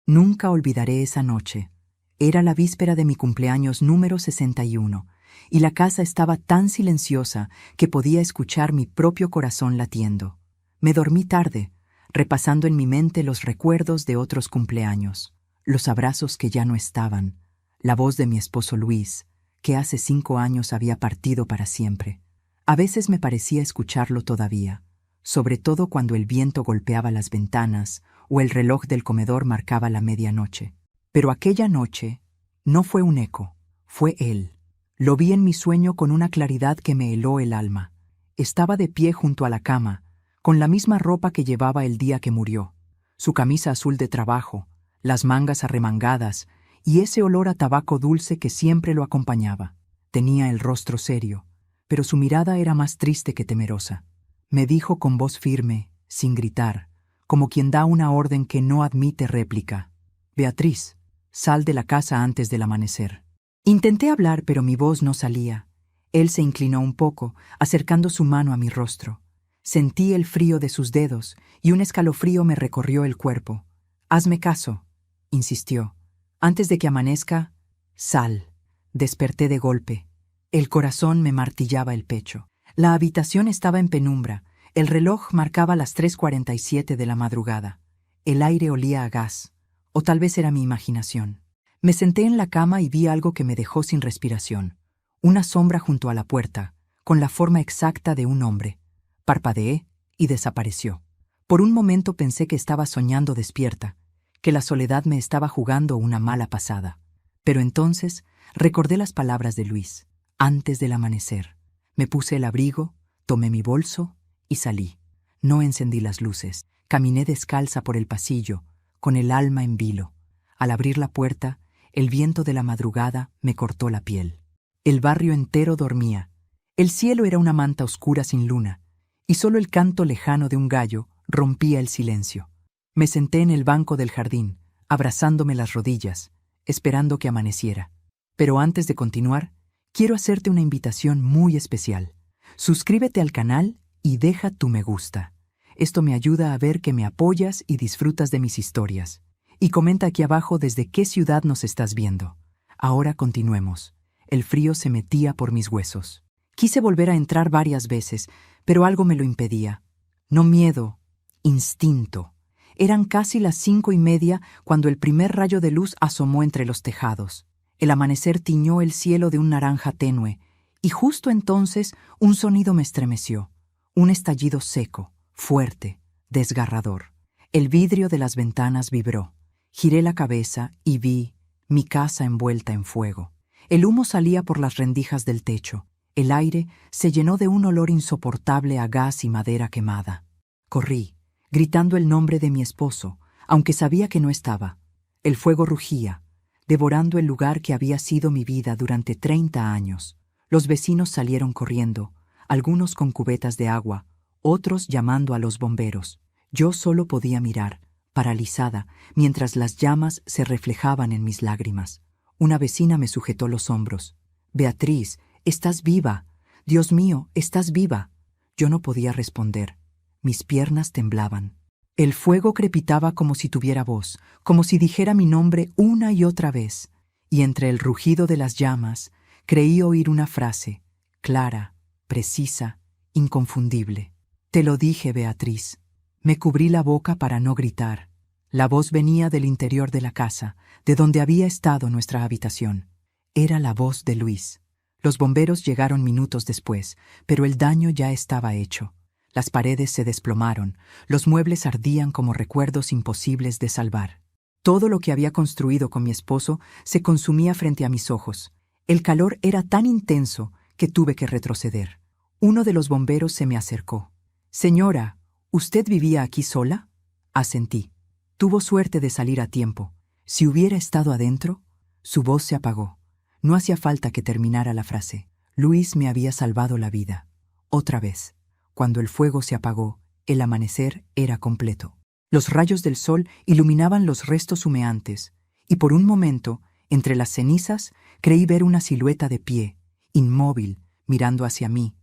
Nunca olvidaré esa noche. Era la víspera de mi cumpleaños número 61, y la casa estaba tan silenciosa que podía escuchar mi propio corazón latiendo. Me dormí tarde, repasando en mi mente los recuerdos de otros cumpleaños, los abrazos que ya no estaban, la voz de mi esposo Luis, que hace 5 años había partido para siempre. A veces me parecía escucharlo todavía, sobre todo cuando el viento golpeaba las ventanas o el reloj del comedor marcaba la medianoche. Pero aquella noche no fue un eco, fue él. Lo vi en mi sueño con una claridad que me heló el alma. Estaba de pie junto a la cama, con la misma ropa que llevaba el día que murió, su camisa azul de trabajo, las mangas arremangadas y ese olor a tabaco dulce que siempre lo acompañaba. Tenía el rostro serio, pero su mirada era más triste que temerosa. Me dijo con voz firme, sin gritar, como quien da una orden que no admite réplica: «Beatriz, sal de la casa antes del amanecer». Intenté hablar, pero mi voz no salía. Él se inclinó un poco, acercando su mano a mi rostro. Sentí el frío de sus dedos y un escalofrío me recorrió el cuerpo. «Hazme caso», insistió. «Antes de que amanezca, sal». Desperté de golpe. El corazón me martillaba el pecho. La habitación estaba en penumbra. El reloj marcaba las 3:47 de la madrugada. El aire olía a gas, o tal vez era mi imaginación. Me senté en la cama y vi algo que me dejó sin respiración. Una sombra junto a la puerta, con la forma exacta de un hombre. Parpadeé y desapareció. Por un momento pensé que estaba soñando despierta, que la soledad me estaba jugando una mala pasada. Pero entonces recordé las palabras de Luis, antes del amanecer. Me puse el abrigo, tomé mi bolso y salí. No encendí las luces. Caminé descalza por el pasillo, con el alma en vilo. Al abrir la puerta, el viento de la madrugada me cortó la piel. El barrio entero dormía. El cielo era una manta oscura sin luna, y solo el canto lejano de un gallo rompía el silencio. Me senté en el banco del jardín, abrazándome las rodillas, esperando que amaneciera. Pero antes de continuar, quiero hacerte una invitación muy especial. Suscríbete al canal y deja tu me gusta. Esto me ayuda a ver que me apoyas y disfrutas de mis historias. Y comenta aquí abajo desde qué ciudad nos estás viendo. Ahora continuemos. El frío se metía por mis huesos. Quise volver a entrar varias veces, pero algo me lo impedía. No miedo, instinto. Eran casi las 5:30 cuando el primer rayo de luz asomó entre los tejados. El amanecer tiñó el cielo de un naranja tenue, y justo entonces un sonido me estremeció. Un estallido seco, fuerte, desgarrador. El vidrio de las ventanas vibró. Giré la cabeza y vi mi casa envuelta en fuego. El humo salía por las rendijas del techo. El aire se llenó de un olor insoportable a gas y madera quemada. Corrí, gritando el nombre de mi esposo, aunque sabía que no estaba. El fuego rugía, devorando el lugar que había sido mi vida durante 30 años. Los vecinos salieron corriendo, algunos con cubetas de agua, otros llamando a los bomberos. Yo solo podía mirar, paralizada, mientras las llamas se reflejaban en mis lágrimas. Una vecina me sujetó los hombros. «Beatriz, estás viva. Dios mío, estás viva». Yo no podía responder. Mis piernas temblaban. El fuego crepitaba como si tuviera voz, como si dijera mi nombre una y otra vez. Y entre el rugido de las llamas, creí oír una frase, clara, precisa, inconfundible. «Te lo dije, Beatriz». Me cubrí la boca para no gritar. La voz venía del interior de la casa, de donde había estado nuestra habitación. Era la voz de Luis. Los bomberos llegaron minutos después, pero el daño ya estaba hecho. Las paredes se desplomaron, los muebles ardían como recuerdos imposibles de salvar. Todo lo que había construido con mi esposo se consumía frente a mis ojos. El calor era tan intenso que tuve que retroceder. Uno de los bomberos se me acercó. «Señora, ¿usted vivía aquí sola?». Asentí. Tuvo suerte de salir a tiempo. Si hubiera estado adentro, su voz se apagó. No hacía falta que terminara la frase. Luis me había salvado la vida. Otra vez. Cuando el fuego se apagó, el amanecer era completo. Los rayos del sol iluminaban los restos humeantes, y por un momento, entre las cenizas, creí ver una silueta de pie, inmóvil, mirando hacia mí.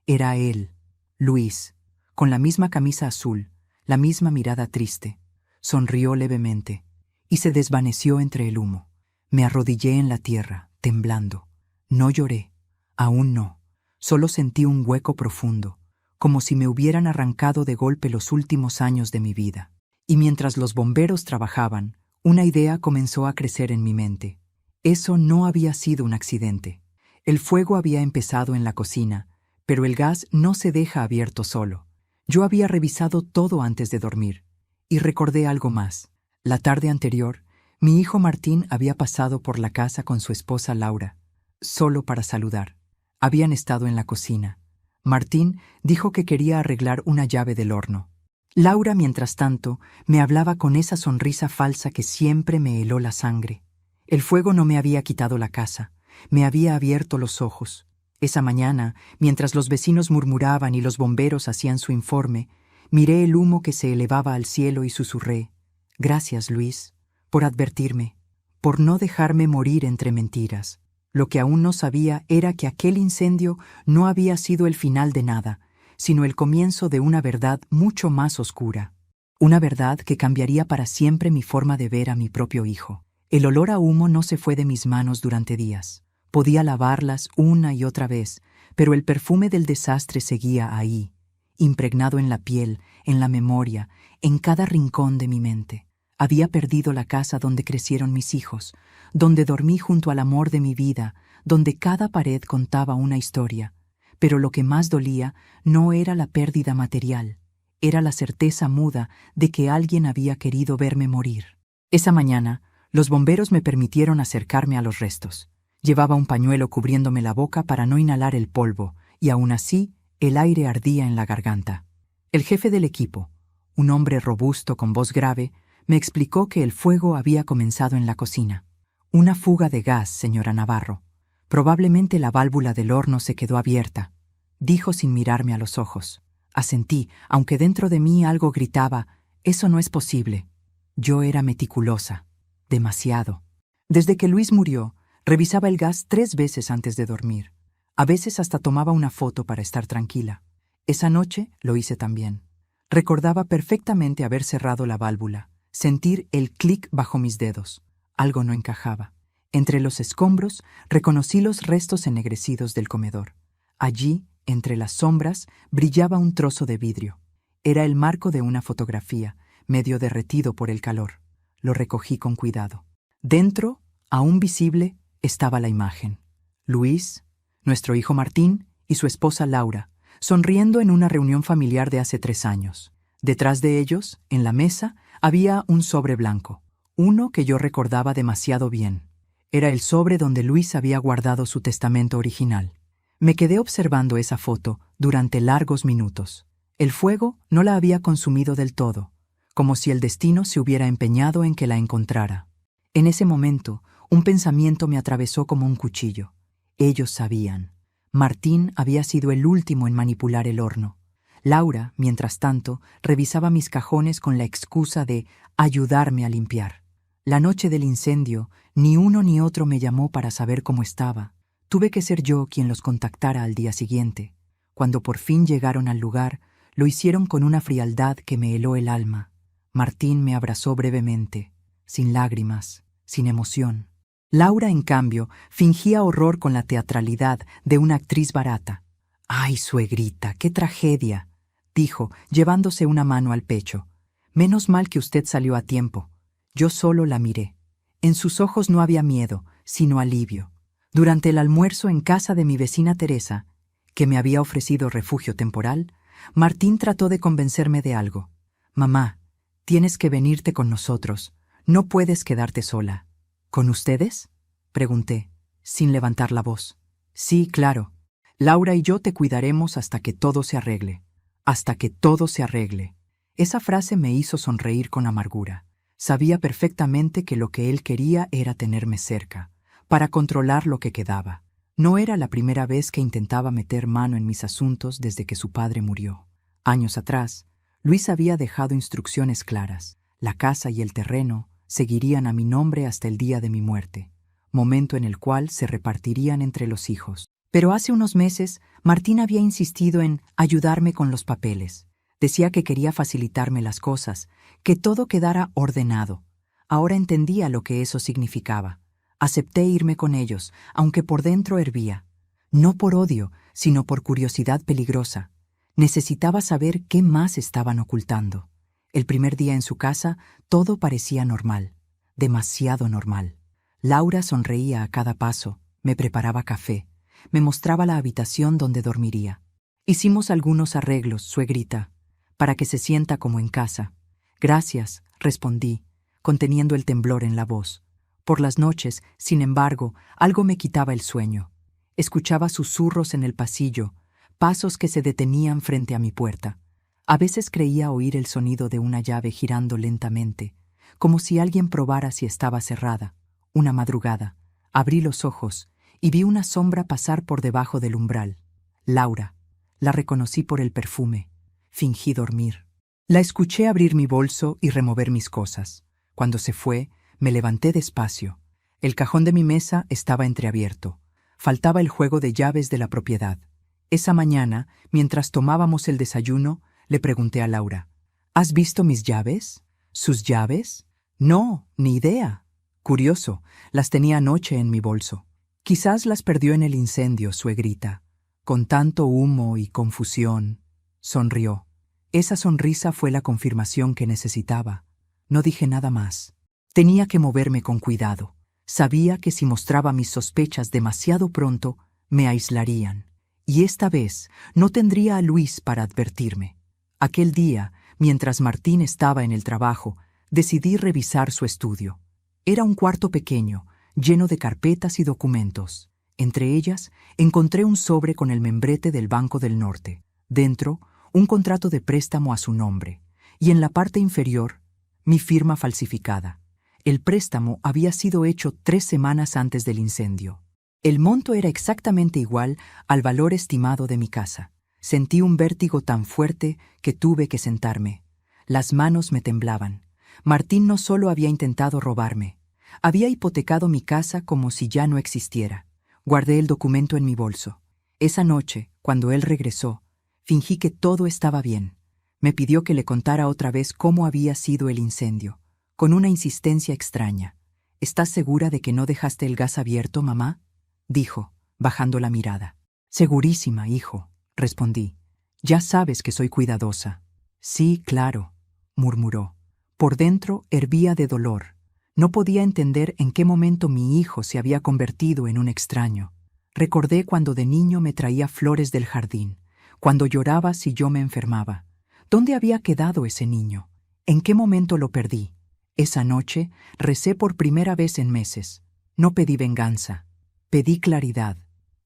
Era él, Luis, con la misma camisa azul, la misma mirada triste. Sonrió levemente, y se desvaneció entre el humo. Me arrodillé en la tierra, temblando. No lloré, aún no. Solo sentí un hueco profundo, como si me hubieran arrancado de golpe los últimos años de mi vida. Y mientras los bomberos trabajaban, una idea comenzó a crecer en mi mente. Eso no había sido un accidente. El fuego había empezado en la cocina, pero el gas no se deja abierto solo. Yo había revisado todo antes de dormir, y recordé algo más. La tarde anterior, mi hijo Martín había pasado por la casa con su esposa Laura, solo para saludar. Habían estado en la cocina. Martín dijo que quería arreglar una llave del horno. Laura, mientras tanto, me hablaba con esa sonrisa falsa que siempre me heló la sangre. El fuego no me había quitado la casa, me había abierto los ojos. Esa mañana, mientras los vecinos murmuraban y los bomberos hacían su informe, miré el humo que se elevaba al cielo y susurré: «Gracias, Luis, por advertirme, por no dejarme morir entre mentiras». Lo que aún no sabía era que aquel incendio no había sido el final de nada, sino el comienzo de una verdad mucho más oscura. Una verdad que cambiaría para siempre mi forma de ver a mi propio hijo. El olor a humo no se fue de mis manos durante días. Podía lavarlas una y otra vez, pero el perfume del desastre seguía ahí, impregnado en la piel, en la memoria, en cada rincón de mi mente. Había perdido la casa donde crecieron mis hijos, donde dormí junto al amor de mi vida, donde cada pared contaba una historia. Pero lo que más dolía no era la pérdida material, era la certeza muda de que alguien había querido verme morir. Esa mañana, los bomberos me permitieron acercarme a los restos. Llevaba un pañuelo cubriéndome la boca para no inhalar el polvo, y aún así, el aire ardía en la garganta. El jefe del equipo, un hombre robusto con voz grave, me explicó que el fuego había comenzado en la cocina. Una fuga de gas, señora Navarro. Probablemente la válvula del horno se quedó abierta, dijo sin mirarme a los ojos. Asentí, aunque dentro de mí algo gritaba: «Eso no es posible». Yo era meticulosa, demasiado. Desde que Luis murió, revisaba el gas 3 veces antes de dormir. A veces hasta tomaba una foto para estar tranquila. Esa noche lo hice también. Recordaba perfectamente haber cerrado la válvula, sentir el clic bajo mis dedos. Algo no encajaba. Entre los escombros reconocí los restos ennegrecidos del comedor. Allí, entre las sombras, brillaba un trozo de vidrio. Era el marco de una fotografía, medio derretido por el calor. Lo recogí con cuidado. Dentro, aún visible, estaba la imagen. Luis, nuestro hijo Martín y su esposa Laura, sonriendo en una reunión familiar de hace 3 años. Detrás de ellos, en la mesa, había un sobre blanco, uno que yo recordaba demasiado bien. Era el sobre donde Luis había guardado su testamento original. Me quedé observando esa foto durante largos minutos. El fuego no la había consumido del todo, como si el destino se hubiera empeñado en que la encontrara. En ese momento, un pensamiento me atravesó como un cuchillo. Ellos sabían. Martín había sido el último en manipular el horno. Laura, mientras tanto, revisaba mis cajones con la excusa de ayudarme a limpiar. La noche del incendio, ni uno ni otro me llamó para saber cómo estaba. Tuve que ser yo quien los contactara al día siguiente. Cuando por fin llegaron al lugar, lo hicieron con una frialdad que me heló el alma. Martín me abrazó brevemente, sin lágrimas, sin emoción. Laura, en cambio, fingía horror con la teatralidad de una actriz barata. «Ay, suegrita, qué tragedia», dijo, llevándose una mano al pecho. «Menos mal que usted salió a tiempo». Yo solo la miré. En sus ojos no había miedo, sino alivio. Durante el almuerzo en casa de mi vecina Teresa, que me había ofrecido refugio temporal, Martín trató de convencerme de algo. «Mamá, tienes que venirte con nosotros. No puedes quedarte sola». «¿Con ustedes?», pregunté, sin levantar la voz. «Sí, claro. Laura y yo te cuidaremos hasta que todo se arregle. Hasta que todo se arregle». Esa frase me hizo sonreír con amargura. Sabía perfectamente que lo que él quería era tenerme cerca, para controlar lo que quedaba. No era la primera vez que intentaba meter mano en mis asuntos desde que su padre murió. Años atrás, Luis había dejado instrucciones claras. La casa y el terreno seguirían a mi nombre hasta el día de mi muerte, momento en el cual se repartirían entre los hijos. Pero hace unos meses, Martín había insistido en ayudarme con los papeles. Decía que quería facilitarme las cosas, que todo quedara ordenado. Ahora entendía lo que eso significaba. Acepté irme con ellos, aunque por dentro hervía. No por odio, sino por curiosidad peligrosa. Necesitaba saber qué más estaban ocultando. El primer día en su casa, todo parecía normal. Demasiado normal. Laura sonreía a cada paso, me preparaba café, me mostraba la habitación donde dormiría. Hicimos algunos arreglos, suegrita, para que se sienta como en casa. Gracias, respondí, conteniendo el temblor en la voz. Por las noches, sin embargo, algo me quitaba el sueño. Escuchaba susurros en el pasillo, pasos que se detenían frente a mi puerta. A veces creía oír el sonido de una llave girando lentamente, como si alguien probara si estaba cerrada. Una madrugada, abrí los ojos y vi una sombra pasar por debajo del umbral. Laura. La reconocí por el perfume. Fingí dormir. La escuché abrir mi bolso y remover mis cosas. Cuando se fue, me levanté despacio. El cajón de mi mesa estaba entreabierto. Faltaba el juego de llaves de la propiedad. Esa mañana, mientras tomábamos el desayuno, le pregunté a Laura, ¿has visto mis llaves? ¿Sus llaves? No, ni idea. Curioso, las tenía anoche en mi bolso. Quizás las perdió en el incendio, suegrita. Con tanto humo y confusión. Sonrió. Esa sonrisa fue la confirmación que necesitaba. No dije nada más. Tenía que moverme con cuidado. Sabía que si mostraba mis sospechas demasiado pronto, me aislarían. Y esta vez no tendría a Luis para advertirme. Aquel día, mientras Martín estaba en el trabajo, decidí revisar su estudio. Era un cuarto pequeño, lleno de carpetas y documentos. Entre ellas, encontré un sobre con el membrete del Banco del Norte. Dentro, un contrato de préstamo a su nombre. Y en la parte inferior, mi firma falsificada. El préstamo había sido hecho 3 semanas antes del incendio. El monto era exactamente igual al valor estimado de mi casa. Sentí un vértigo tan fuerte que tuve que sentarme. Las manos me temblaban. Martín no solo había intentado robarme, había hipotecado mi casa como si ya no existiera. Guardé el documento en mi bolso. Esa noche, cuando él regresó, fingí que todo estaba bien. Me pidió que le contara otra vez cómo había sido el incendio, con una insistencia extraña. ¿Estás segura de que no dejaste el gas abierto, mamá?, dijo, bajando la mirada. Segurísima, hijo, respondí. Ya sabes que soy cuidadosa. Sí, claro, murmuró. Por dentro hervía de dolor. No podía entender en qué momento mi hijo se había convertido en un extraño. Recordé cuando de niño me traía flores del jardín, cuando lloraba si yo me enfermaba. ¿Dónde había quedado ese niño? ¿En qué momento lo perdí? Esa noche recé por primera vez en meses. No pedí venganza, pedí claridad.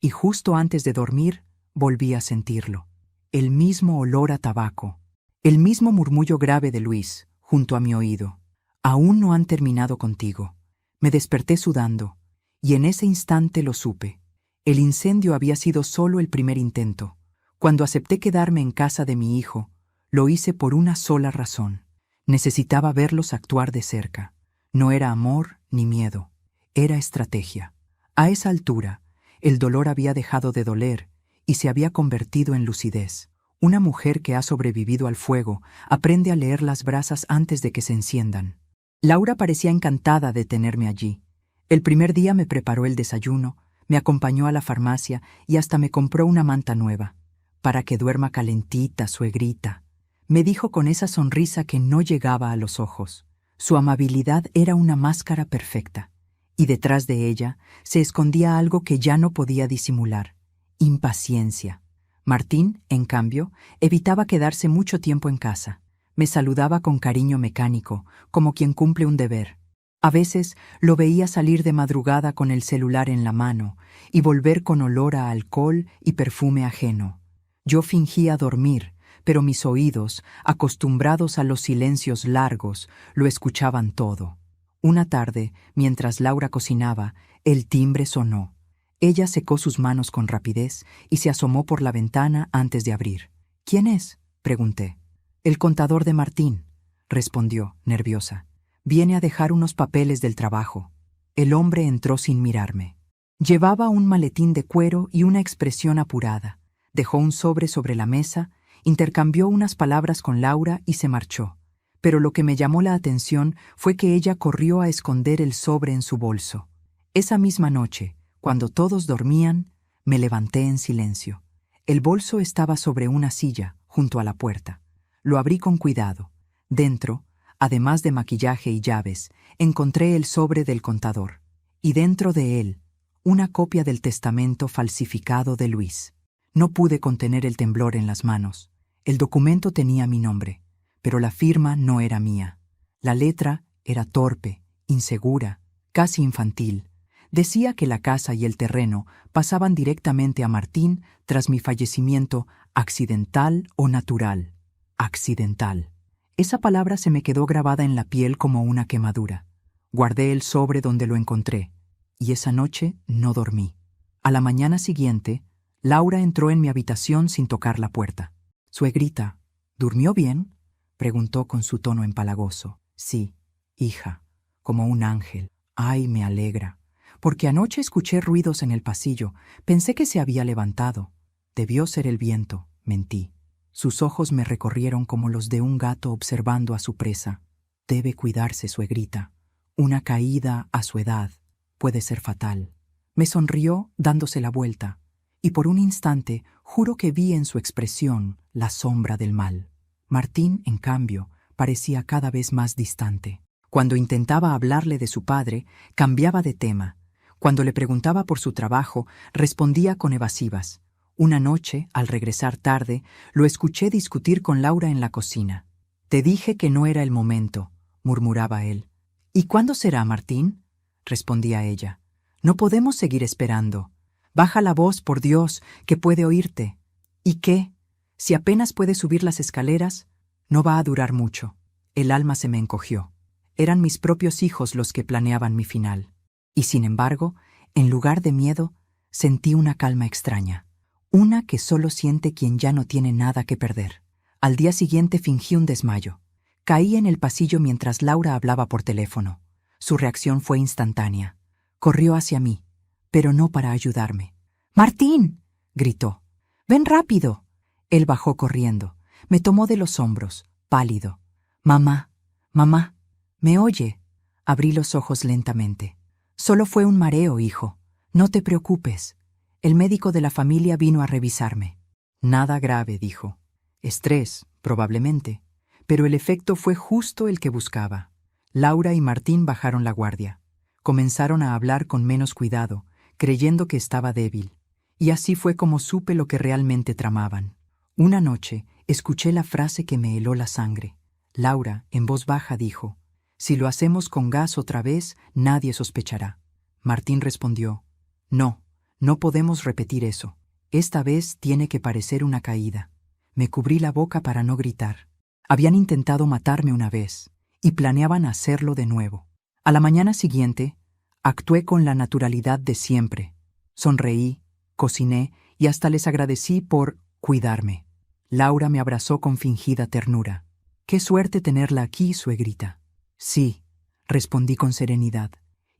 Y justo antes de dormir, volví a sentirlo. El mismo olor a tabaco. El mismo murmullo grave de Luis, junto a mi oído. Aún no han terminado contigo. Me desperté sudando, y en ese instante lo supe. El incendio había sido solo el primer intento. Cuando acepté quedarme en casa de mi hijo, lo hice por una sola razón. Necesitaba verlos actuar de cerca. No era amor ni miedo, era estrategia. A esa altura, el dolor había dejado de doler y se había convertido en lucidez. Una mujer que ha sobrevivido al fuego aprende a leer las brasas antes de que se enciendan. Laura parecía encantada de tenerme allí. El primer día me preparó el desayuno, me acompañó a la farmacia y hasta me compró una manta nueva. Para que duerma calentita, suegrita, me dijo con esa sonrisa que no llegaba a los ojos. Su amabilidad era una máscara perfecta, y detrás de ella se escondía algo que ya no podía disimular: impaciencia. Martín, en cambio, evitaba quedarse mucho tiempo en casa. Me saludaba con cariño mecánico, como quien cumple un deber. A veces lo veía salir de madrugada con el celular en la mano y volver con olor a alcohol y perfume ajeno. Yo fingía dormir, pero mis oídos, acostumbrados a los silencios largos, lo escuchaban todo. Una tarde, mientras Laura cocinaba, el timbre sonó. Ella secó sus manos con rapidez y se asomó por la ventana antes de abrir. ¿Quién es?, pregunté. El contador de Martín, respondió, nerviosa. Viene a dejar unos papeles del trabajo. El hombre entró sin mirarme. Llevaba un maletín de cuero y una expresión apurada. Dejó un sobre la mesa, intercambió unas palabras con Laura y se marchó. pero lo que me llamó la atención fue que ella corrió a esconder el sobre en su bolso. Esa misma noche, cuando todos dormían, me levanté en silencio. El bolso estaba sobre una silla, junto a la puerta. Lo abrí con cuidado. Dentro, además de maquillaje y llaves, encontré el sobre del contador. Y dentro de él, una copia del testamento falsificado de Luis. No pude contener el temblor en las manos. El documento tenía mi nombre, pero la firma no era mía. La letra era torpe, insegura, casi infantil. Decía que la casa y el terreno pasaban directamente a Martín tras mi fallecimiento, accidental o natural. Accidental. Esa palabra se me quedó grabada en la piel como una quemadura. Guardé el sobre donde lo encontré, y esa noche no dormí. A la mañana siguiente, Laura entró en mi habitación sin tocar la puerta. «Suegrita, ¿durmió bien?», preguntó con su tono empalagoso. «Sí, hija, como un ángel. Ay, me alegra. Porque anoche escuché ruidos en el pasillo. Pensé que se había levantado. Debió ser el viento», mentí. Sus ojos me recorrieron como los de un gato observando a su presa. «Debe cuidarse, suegrita. Una caída a su edad puede ser fatal». Me sonrió dándose la vuelta, y por un instante juro que vi en su expresión la sombra del mal. Martín, en cambio, parecía cada vez más distante. Cuando intentaba hablarle de su padre, cambiaba de tema. Cuando le preguntaba por su trabajo, respondía con evasivas. Una noche, al regresar tarde, lo escuché discutir con Laura en la cocina. «Te dije que no era el momento», murmuraba él. «¿Y cuándo será, Martín?», respondía ella. «No podemos seguir esperando. Baja la voz, por Dios, que puede oírte». «¿Y qué? Si apenas puede subir las escaleras, no va a durar mucho». El alma se me encogió. Eran mis propios hijos los que planeaban mi final. Y sin embargo, en lugar de miedo, sentí una calma extraña. Una que solo siente quien ya no tiene nada que perder. Al día siguiente fingí un desmayo. Caí en el pasillo mientras Laura hablaba por teléfono. Su reacción fue instantánea. Corrió hacia mí, pero no para ayudarme. «¡Martín!», gritó. «¡Ven rápido!». Él bajó corriendo. Me tomó de los hombros, pálido. «Mamá, mamá, ¿me oye?». Abrí los ojos lentamente. «Solo fue un mareo, hijo. No te preocupes. El médico de la familia vino a revisarme». «Nada grave», dijo. «Estrés, probablemente». Pero el efecto fue justo el que buscaba. Laura y Martín bajaron la guardia. Comenzaron a hablar con menos cuidado, creyendo que estaba débil. Y así fue como supe lo que realmente tramaban. Una noche escuché la frase que me heló la sangre. Laura, en voz baja, dijo: «Si lo hacemos con gas otra vez, nadie sospechará». Martín respondió: «No, no podemos repetir eso. Esta vez tiene que parecer una caída». Me cubrí la boca para no gritar. Habían intentado matarme una vez, y planeaban hacerlo de nuevo. A la mañana siguiente, actué con la naturalidad de siempre. Sonreí, cociné y hasta les agradecí por cuidarme. Laura me abrazó con fingida ternura. «Qué suerte tenerla aquí, suegrita». «Sí», respondí con serenidad.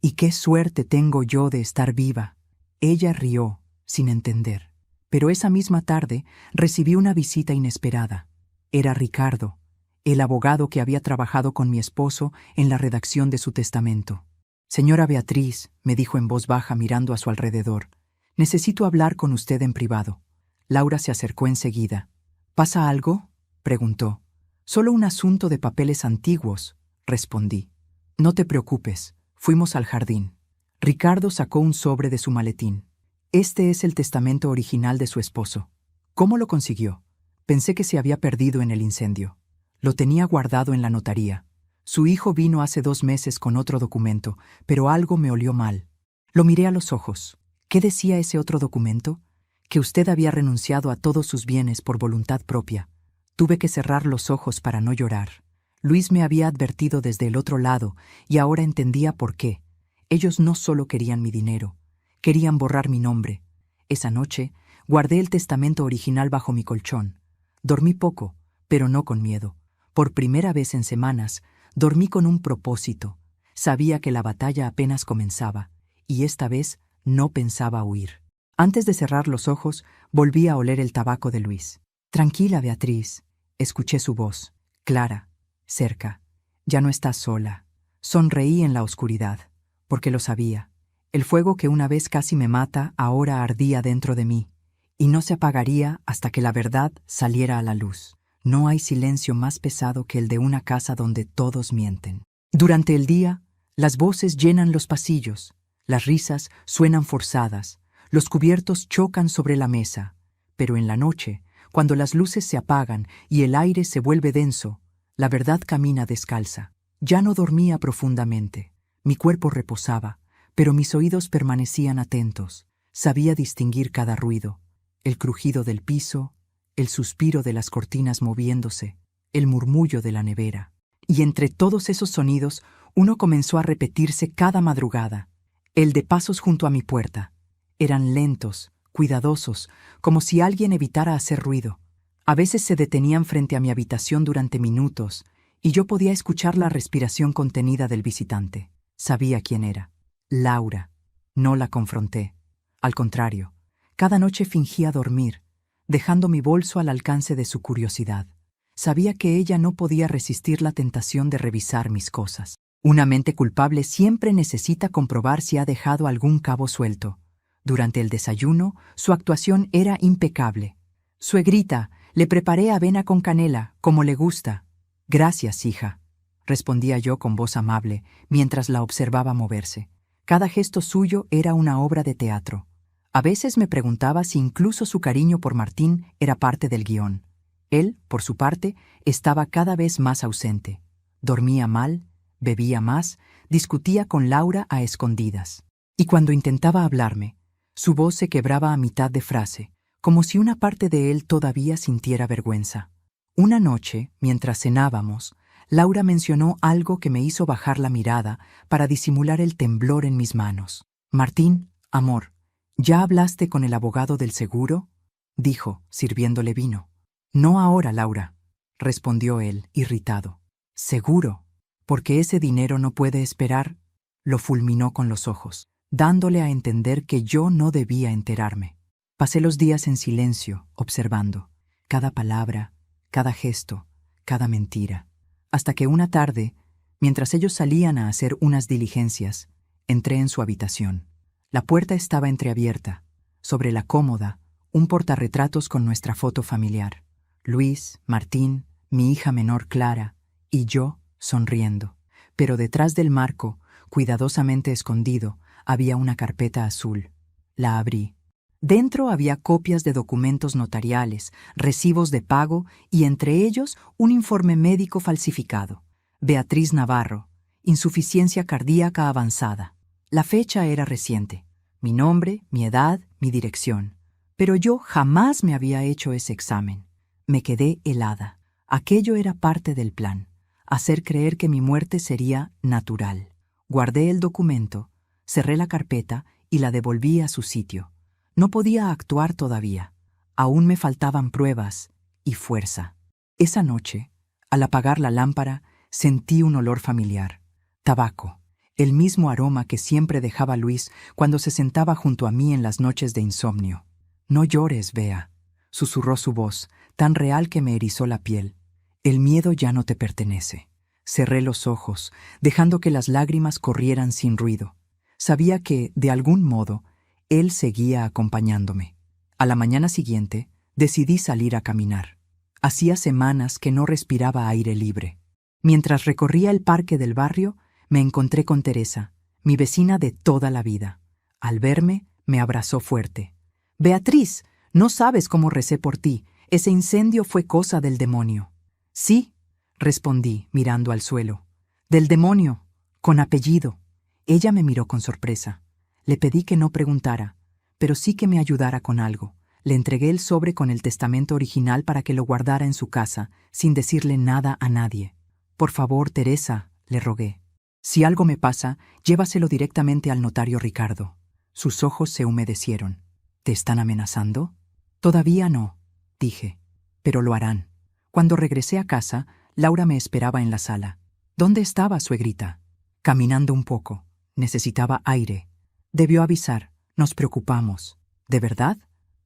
«Y qué suerte tengo yo de estar viva». Ella rió, sin entender. Pero esa misma tarde recibí una visita inesperada. Era Ricardo, el abogado que había trabajado con mi esposo en la redacción de su testamento. «Señora Beatriz», me dijo en voz baja mirando a su alrededor, «necesito hablar con usted en privado». Laura se acercó enseguida. «¿Pasa algo?», preguntó. «Solo un asunto de papeles antiguos», respondí. «No te preocupes». Fuimos al jardín. Ricardo sacó un sobre de su maletín. «Este es el testamento original de su esposo». «¿Cómo lo consiguió?». «Pensé que se había perdido en el incendio. Lo tenía guardado en la notaría. Su hijo vino hace 2 meses con otro documento, pero algo me olió mal». Lo miré a los ojos. ¿Qué decía ese otro documento? Que usted había renunciado a todos sus bienes por voluntad propia. Tuve que cerrar los ojos para no llorar. Luis me había advertido desde el otro lado y ahora entendía por qué. Ellos no solo querían mi dinero, querían borrar mi nombre. Esa noche guardé el testamento original bajo mi colchón. Dormí poco, pero no con miedo. Por primera vez en semanas, dormí con un propósito. Sabía que la batalla apenas comenzaba, y esta vez no pensaba huir. Antes de cerrar los ojos, volví a oler el tabaco de Luis. «Tranquila, Beatriz», escuché su voz, clara, cerca. Ya no estás sola. Sonreí en la oscuridad, porque lo sabía. El fuego que una vez casi me mata ahora ardía dentro de mí, y no se apagaría hasta que la verdad saliera a la luz. No hay silencio más pesado que el de una casa donde todos mienten. Durante el día, las voces llenan los pasillos, las risas suenan forzadas, los cubiertos chocan sobre la mesa, pero en la noche, cuando las luces se apagan y el aire se vuelve denso, la verdad camina descalza. Ya no dormía profundamente, mi cuerpo reposaba, pero mis oídos permanecían atentos. Sabía distinguir cada ruido, el crujido del piso, el suspiro de las cortinas moviéndose, el murmullo de la nevera. Y entre todos esos sonidos, uno comenzó a repetirse cada madrugada, el de pasos junto a mi puerta. Eran lentos, cuidadosos, como si alguien evitara hacer ruido. A veces se detenían frente a mi habitación durante minutos, y yo podía escuchar la respiración contenida del visitante. Sabía quién era. Laura. No la confronté. Al contrario, cada noche fingía dormir, dejando mi bolso al alcance de su curiosidad. Sabía que ella no podía resistir la tentación de revisar mis cosas. Una mente culpable siempre necesita comprobar si ha dejado algún cabo suelto. Durante el desayuno, su actuación era impecable. «Suegrita, le preparé avena con canela, como le gusta». «Gracias, hija», respondía yo con voz amable, mientras la observaba moverse. Cada gesto suyo era una obra de teatro. A veces me preguntaba si incluso su cariño por Martín era parte del guión. Él, por su parte, estaba cada vez más ausente. Dormía mal, bebía más, discutía con Laura a escondidas. Y cuando intentaba hablarme, su voz se quebraba a mitad de frase, como si una parte de él todavía sintiera vergüenza. Una noche, mientras cenábamos, Laura mencionó algo que me hizo bajar la mirada para disimular el temblor en mis manos. «Martín, amor, ¿ya hablaste con el abogado del seguro?», dijo, sirviéndole vino. «No ahora, Laura», respondió él, irritado. «Seguro, porque ese dinero no puede esperar», lo fulminó con los ojos, dándole a entender que yo no debía enterarme. Pasé los días en silencio, observando cada palabra, cada gesto, cada mentira, hasta que una tarde, mientras ellos salían a hacer unas diligencias, entré en su habitación. La puerta estaba entreabierta. Sobre la cómoda, un portarretratos con nuestra foto familiar. Luis, Martín, mi hija menor Clara, y yo sonriendo. Pero detrás del marco, cuidadosamente escondido, había una carpeta azul. La abrí. Dentro había copias de documentos notariales, recibos de pago y entre ellos un informe médico falsificado. Beatriz Navarro, insuficiencia cardíaca avanzada. La fecha era reciente. Mi nombre, mi edad, mi dirección. Pero yo jamás me había hecho ese examen. Me quedé helada. Aquello era parte del plan. Hacer creer que mi muerte sería natural. Guardé el documento, cerré la carpeta y la devolví a su sitio. No podía actuar todavía. Aún me faltaban pruebas y fuerza. Esa noche, al apagar la lámpara, sentí un olor familiar. Tabaco. El mismo aroma que siempre dejaba Luis cuando se sentaba junto a mí en las noches de insomnio. «No llores, Bea», susurró su voz, tan real que me erizó la piel. «El miedo ya no te pertenece». Cerré los ojos, dejando que las lágrimas corrieran sin ruido. Sabía que, de algún modo, él seguía acompañándome. A la mañana siguiente, decidí salir a caminar. Hacía semanas que no respiraba aire libre. Mientras recorría el parque del barrio, me encontré con Teresa, mi vecina de toda la vida. Al verme, me abrazó fuerte. «Beatriz, no sabes cómo recé por ti. Ese incendio fue cosa del demonio». «Sí», respondí, mirando al suelo. «Del demonio, con apellido». Ella me miró con sorpresa. Le pedí que no preguntara, pero sí que me ayudara con algo. Le entregué el sobre con el testamento original para que lo guardara en su casa, sin decirle nada a nadie. «Por favor, Teresa», le rogué. «Si algo me pasa, llévaselo directamente al notario Ricardo». Sus ojos se humedecieron. «¿Te están amenazando?» «Todavía no», dije, «pero lo harán». Cuando regresé a casa, Laura me esperaba en la sala. «¿Dónde estaba, suegrita?» «Caminando un poco. Necesitaba aire». «Debió avisar. Nos preocupamos». «¿De verdad?»,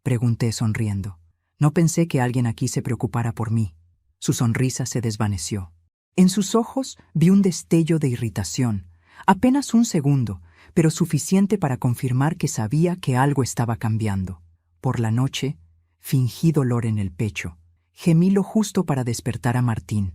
pregunté sonriendo. No pensé que alguien aquí se preocupara por mí. Su sonrisa se desvaneció. En sus ojos vi un destello de irritación, apenas un segundo, pero suficiente para confirmar que sabía que algo estaba cambiando. Por la noche, fingí dolor en el pecho. Gemí lo justo para despertar a Martín.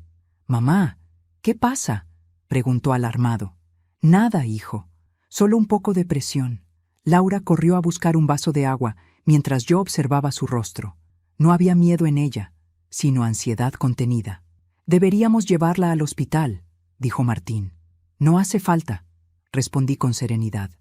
«Mamá, ¿qué pasa?», preguntó alarmado. «Nada, hijo, solo un poco de presión». Laura corrió a buscar un vaso de agua mientras yo observaba su rostro. No había miedo en ella, sino ansiedad contenida. «Deberíamos llevarla al hospital», dijo Martín. «No hace falta», respondí con serenidad.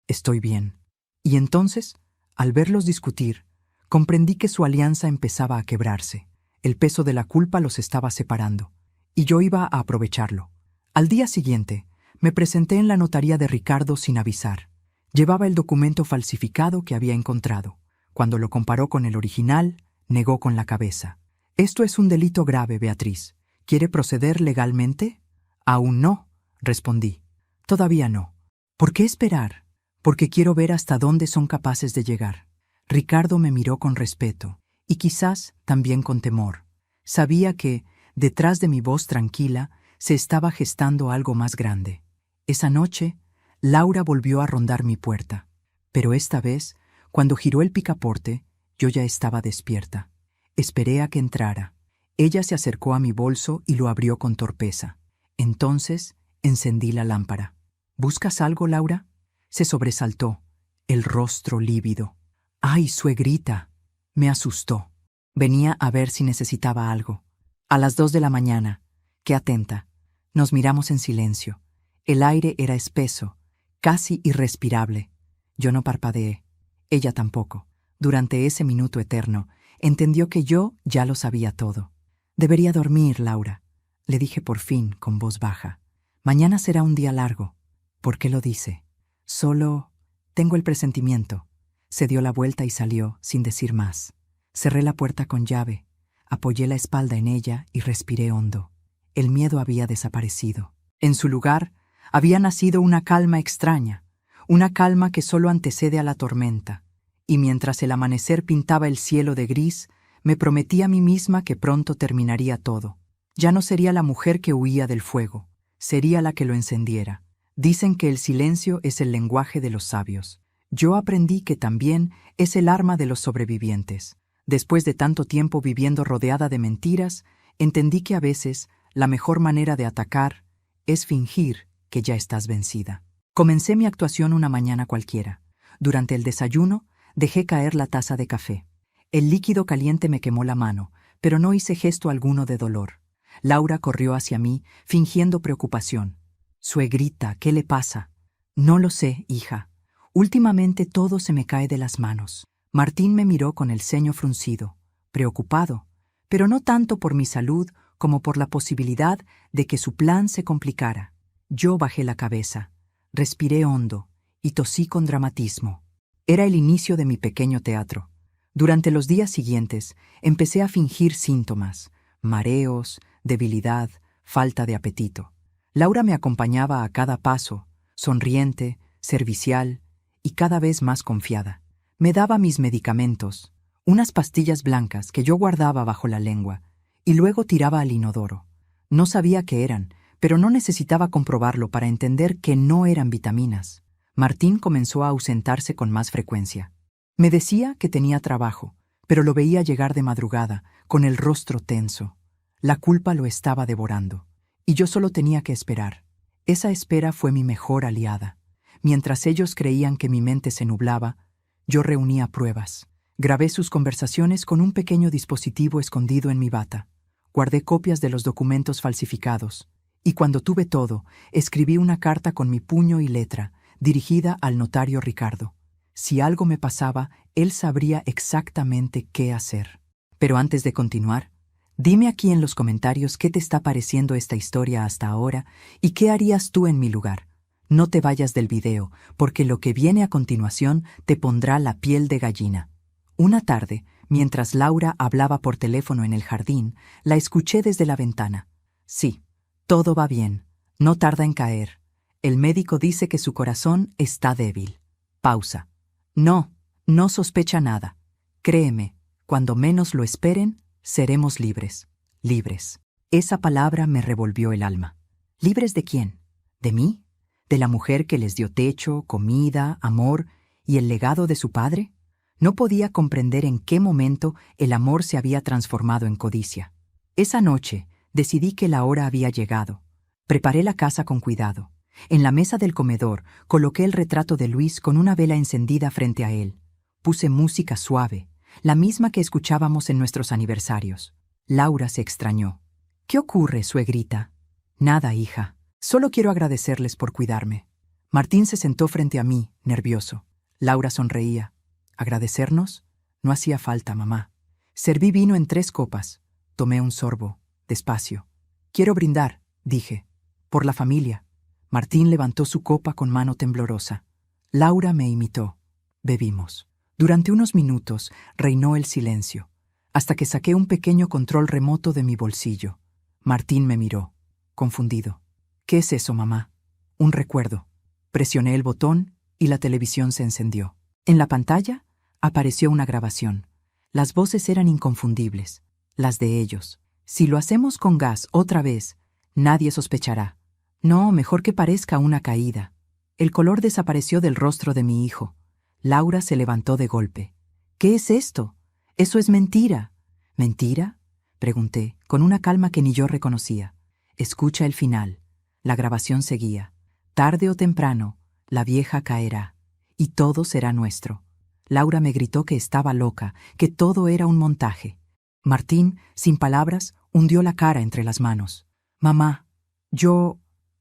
«Estoy bien». Y entonces, al verlos discutir, comprendí que su alianza empezaba a quebrarse. El peso de la culpa los estaba separando, y yo iba a aprovecharlo. Al día siguiente, me presenté en la notaría de Ricardo sin avisar. Llevaba el documento falsificado que había encontrado. Cuando lo comparó con el original, negó con la cabeza. «Esto es un delito grave, Beatriz. ¿Quiere proceder legalmente?» «Aún no», respondí. «Todavía no. ¿Por qué esperar? Porque quiero ver hasta dónde son capaces de llegar». Ricardo me miró con respeto, y quizás también con temor. Sabía que, detrás de mi voz tranquila, se estaba gestando algo más grande. Esa noche, Laura volvió a rondar mi puerta, pero esta vez, cuando giró el picaporte, yo ya estaba despierta. Esperé a que entrara. Ella se acercó a mi bolso y lo abrió con torpeza. Entonces, encendí la lámpara. «¿Buscas algo, Laura?». Se sobresaltó, el rostro lívido. «¡Ay, suegrita!». Me asustó. Venía a ver si necesitaba algo. A las 2 de la mañana. Qué atenta. Nos miramos en silencio. El aire era espeso, casi irrespirable. Yo no parpadeé. Ella tampoco. Durante ese minuto eterno, entendió que yo ya lo sabía todo. «Debería dormir, Laura», le dije por fin con voz baja. «Mañana será un día largo». «¿Por qué lo dice?». «Solo tengo el presentimiento». Se dio la vuelta y salió, sin decir más. Cerré la puerta con llave, apoyé la espalda en ella y respiré hondo. El miedo había desaparecido. En su lugar, había nacido una calma extraña, una calma que solo antecede a la tormenta. Y mientras el amanecer pintaba el cielo de gris, me prometí a mí misma que pronto terminaría todo. Ya no sería la mujer que huía del fuego, sería la que lo encendiera. Dicen que el silencio es el lenguaje de los sabios. Yo aprendí que también es el arma de los sobrevivientes. Después de tanto tiempo viviendo rodeada de mentiras, entendí que a veces la mejor manera de atacar es fingir que ya estás vencida. Comencé mi actuación una mañana cualquiera. Durante el desayuno, dejé caer la taza de café. El líquido caliente me quemó la mano, pero no hice gesto alguno de dolor. Laura corrió hacia mí, fingiendo preocupación. «Suegrita, ¿qué le pasa?». «No lo sé, hija. Últimamente todo se me cae de las manos». Martín me miró con el ceño fruncido, preocupado, pero no tanto por mi salud como por la posibilidad de que su plan se complicara. Yo bajé la cabeza, respiré hondo y tosí con dramatismo. Era el inicio de mi pequeño teatro. Durante los días siguientes empecé a fingir síntomas: mareos, debilidad, falta de apetito. Laura me acompañaba a cada paso, sonriente, servicial y cada vez más confiada. Me daba mis medicamentos, unas pastillas blancas que yo guardaba bajo la lengua, y luego tiraba al inodoro. No sabía qué eran, pero no necesitaba comprobarlo para entender que no eran vitaminas. Martín comenzó a ausentarse con más frecuencia. Me decía que tenía trabajo, pero lo veía llegar de madrugada, con el rostro tenso. La culpa lo estaba devorando, y yo solo tenía que esperar. Esa espera fue mi mejor aliada. Mientras ellos creían que mi mente se nublaba, yo reunía pruebas. Grabé sus conversaciones con un pequeño dispositivo escondido en mi bata. Guardé copias de los documentos falsificados. Y cuando tuve todo, escribí una carta con mi puño y letra, dirigida al notario Ricardo. Si algo me pasaba, él sabría exactamente qué hacer. Pero antes de continuar, dime aquí en los comentarios qué te está pareciendo esta historia hasta ahora y qué harías tú en mi lugar. No te vayas del video, porque lo que viene a continuación te pondrá la piel de gallina. Una tarde, mientras Laura hablaba por teléfono en el jardín, la escuché desde la ventana. «Sí, todo va bien. No tarda en caer. El médico dice que su corazón está débil». Pausa. «No, no sospecha nada. Créeme, cuando menos lo esperen, seremos libres. Libres». Esa palabra me revolvió el alma. ¿Libres de quién? ¿De mí? ¿De la mujer que les dio techo, comida, amor y el legado de su padre? No podía comprender en qué momento el amor se había transformado en codicia. Esa noche decidí que la hora había llegado. Preparé la casa con cuidado. En la mesa del comedor coloqué el retrato de Luis con una vela encendida frente a él. Puse música suave, la misma que escuchábamos en nuestros aniversarios. Laura se extrañó. «¿Qué ocurre, suegrita?» «Nada, hija. Solo quiero agradecerles por cuidarme». Martín se sentó frente a mí, nervioso. Laura sonreía. ¿Agradecernos? No hacía falta, mamá. Serví vino en 3 copas. Tomé un sorbo, despacio. «Quiero brindar», dije. «Por la familia». Martín levantó su copa con mano temblorosa. Laura me imitó. Bebimos. Durante unos minutos reinó el silencio, hasta que saqué un pequeño control remoto de mi bolsillo. Martín me miró, confundido. «¿Qué es eso, mamá?» «Un recuerdo». Presioné el botón y la televisión se encendió. En la pantalla apareció una grabación. Las voces eran inconfundibles, las de ellos. «Si lo hacemos con gas otra vez, nadie sospechará». «No, mejor que parezca una caída». El color desapareció del rostro de mi hijo. Laura se levantó de golpe. «¿Qué es esto? Eso es mentira». «¿Mentira?», pregunté, con una calma que ni yo reconocía. «Escucha el final». La grabación seguía. «Tarde o temprano, la vieja caerá, y todo será nuestro». Laura me gritó que estaba loca, que todo era un montaje. Martín, sin palabras, hundió la cara entre las manos. «Mamá, yo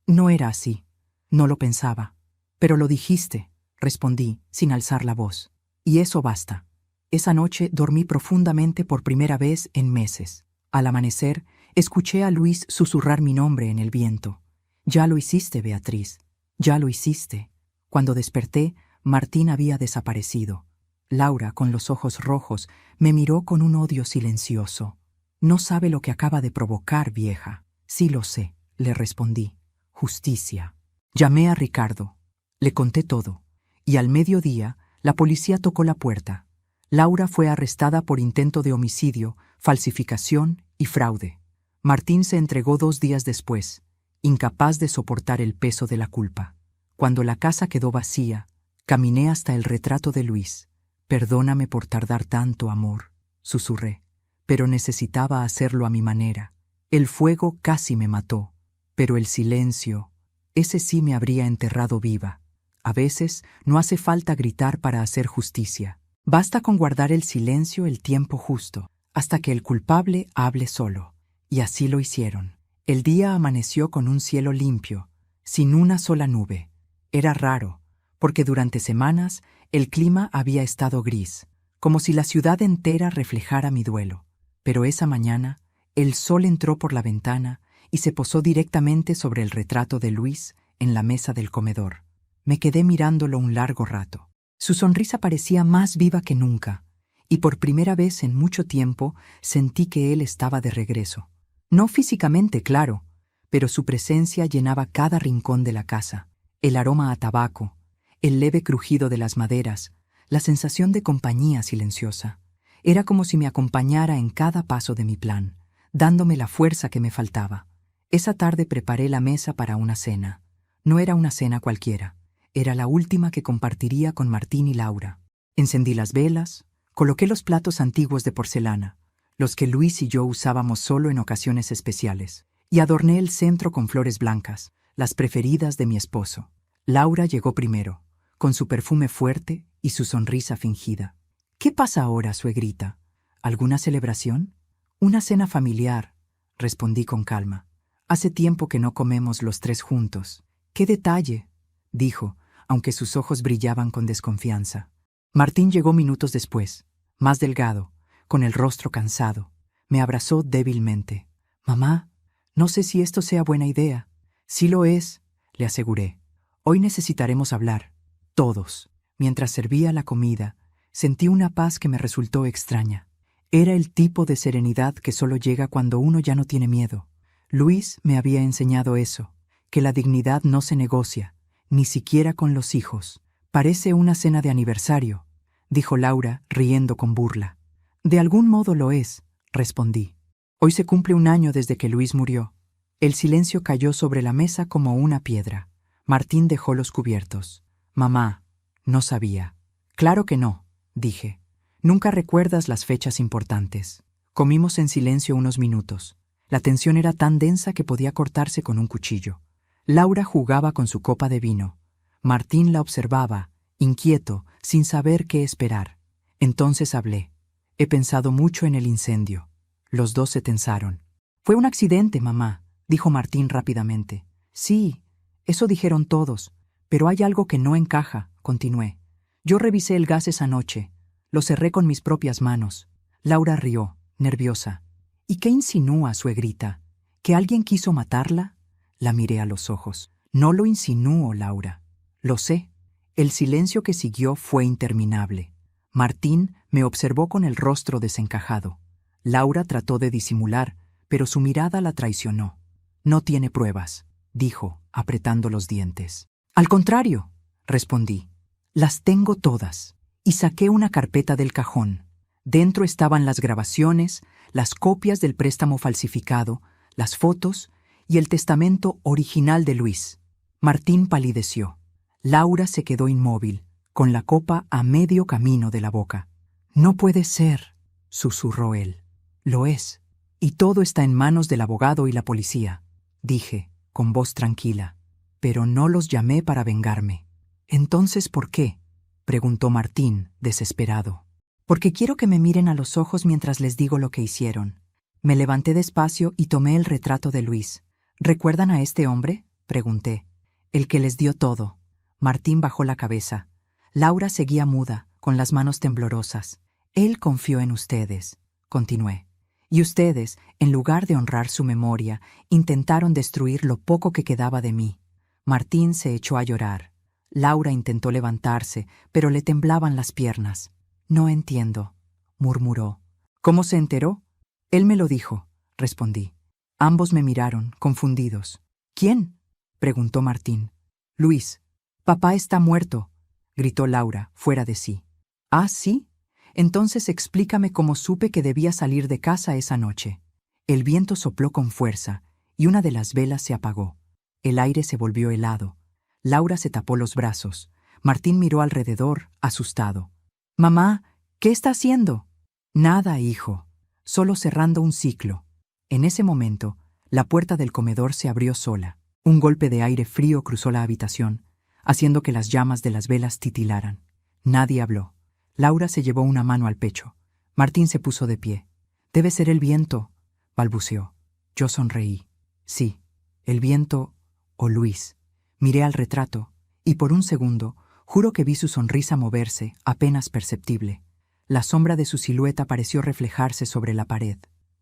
no era así. No lo pensaba». «Pero lo dijiste», respondí, sin alzar la voz. «Y eso basta». Esa noche dormí profundamente por primera vez en meses. Al amanecer, escuché a Luis susurrar mi nombre en el viento. «Ya lo hiciste, Beatriz. Ya lo hiciste». Cuando desperté, Martín había desaparecido. Laura, con los ojos rojos, me miró con un odio silencioso. «No sabe lo que acaba de provocar, vieja». «Sí lo sé», le respondí. «Justicia». Llamé a Ricardo. Le conté todo. Y al mediodía, la policía tocó la puerta. Laura fue arrestada por intento de homicidio, falsificación y fraude. Martín se entregó 2 días después, incapaz de soportar el peso de la culpa. Cuando la casa quedó vacía, caminé hasta el retrato de Luis. «Perdóname por tardar tanto, amor», susurré, pero necesitaba hacerlo a mi manera. El fuego casi me mató, pero el silencio, ese sí me habría enterrado viva. A veces no hace falta gritar para hacer justicia. Basta con guardar el silencio el tiempo justo, hasta que el culpable hable solo. Y así lo hicieron. El día amaneció con un cielo limpio, sin una sola nube. Era raro, porque durante semanas el clima había estado gris, como si la ciudad entera reflejara mi duelo. Pero esa mañana, el sol entró por la ventana y se posó directamente sobre el retrato de Luis en la mesa del comedor. Me quedé mirándolo un largo rato. Su sonrisa parecía más viva que nunca, y por primera vez en mucho tiempo sentí que él estaba de regreso. No físicamente, claro, pero su presencia llenaba cada rincón de la casa. El aroma a tabaco, el leve crujido de las maderas, la sensación de compañía silenciosa. Era como si me acompañara en cada paso de mi plan, dándome la fuerza que me faltaba. Esa tarde preparé la mesa para una cena. No era una cena cualquiera. Era la última que compartiría con Martín y Laura. Encendí las velas, coloqué los platos antiguos de porcelana, los que Luis y yo usábamos solo en ocasiones especiales, y adorné el centro con flores blancas, las preferidas de mi esposo. Laura llegó primero, con su perfume fuerte y su sonrisa fingida. «¿Qué pasa ahora, suegrita? ¿Alguna celebración?» «Una cena familiar», respondí con calma. «Hace tiempo que no comemos los 3 juntos». «¡Qué detalle!», dijo, aunque sus ojos brillaban con desconfianza. Martín llegó minutos después, más delgado, con el rostro cansado. Me abrazó débilmente. «Mamá, no sé si esto sea buena idea». «Sí lo es», le aseguré. «Hoy necesitaremos hablar, todos». Mientras servía la comida, sentí una paz que me resultó extraña. Era el tipo de serenidad que solo llega cuando uno ya no tiene miedo. Luis me había enseñado eso, que la dignidad no se negocia, ni siquiera con los hijos. «Parece una cena de aniversario», dijo Laura, riendo con burla. «De algún modo lo es», respondí. Hoy se cumple un año desde que Luis murió. El silencio cayó sobre la mesa como una piedra. Martín dejó los cubiertos. Mamá, no sabía. Claro que no, dije. Nunca recuerdas las fechas importantes. Comimos en silencio unos minutos. La tensión era tan densa que podía cortarse con un cuchillo. Laura jugaba con su copa de vino. Martín la observaba, inquieto, sin saber qué esperar. Entonces hablé. He pensado mucho en el incendio. Los dos se tensaron. Fue un accidente, mamá, dijo Martín rápidamente. Sí, eso dijeron todos, pero hay algo que no encaja, continué. Yo revisé el gas esa noche. Lo cerré con mis propias manos. Laura rió, nerviosa. ¿Y qué insinúa, suegrita? ¿Que alguien quiso matarla? La miré a los ojos. No lo insinúo, Laura. Lo sé. El silencio que siguió fue interminable. Martín me observó con el rostro desencajado. Laura trató de disimular, pero su mirada la traicionó. No tiene pruebas, dijo, apretando los dientes. Al contrario, respondí. Las tengo todas. Y saqué una carpeta del cajón. Dentro estaban las grabaciones, las copias del préstamo falsificado, las fotos y el testamento original de Luis. Martín palideció. Laura se quedó inmóvil, con la copa a medio camino de la boca. No puede ser, susurró él. Lo es. Y todo está en manos del abogado y la policía, dije, con voz tranquila. Pero no los llamé para vengarme. Entonces, ¿por qué? Preguntó Martín, desesperado. Porque quiero que me miren a los ojos mientras les digo lo que hicieron. Me levanté despacio y tomé el retrato de Luis. ¿Recuerdan a este hombre? Pregunté. El que les dio todo. Martín bajó la cabeza. Laura seguía muda, con las manos temblorosas. Él confió en ustedes, continué. Y ustedes, en lugar de honrar su memoria, intentaron destruir lo poco que quedaba de mí. Martín se echó a llorar. Laura intentó levantarse, pero le temblaban las piernas. No entiendo, murmuró. ¿Cómo se enteró? Él me lo dijo, respondí. Ambos me miraron, confundidos. ¿Quién? Preguntó Martín. Luis. Papá está muerto, gritó Laura, fuera de sí. ¿Ah, sí? Entonces explícame cómo supe que debía salir de casa esa noche. El viento sopló con fuerza, y una de las velas se apagó. El aire se volvió helado. Laura se tapó los brazos. Martín miró alrededor, asustado. «Mamá, ¿qué está haciendo?» «Nada, hijo. Solo cerrando un ciclo». En ese momento, la puerta del comedor se abrió sola. Un golpe de aire frío cruzó la habitación, haciendo que las llamas de las velas titilaran. Nadie habló. Laura se llevó una mano al pecho. Martín se puso de pie. «Debe ser el viento», balbuceó. Yo sonreí. Sí, el viento o Luis. Miré al retrato, y por un segundo, juro que vi su sonrisa moverse, apenas perceptible. La sombra de su silueta pareció reflejarse sobre la pared.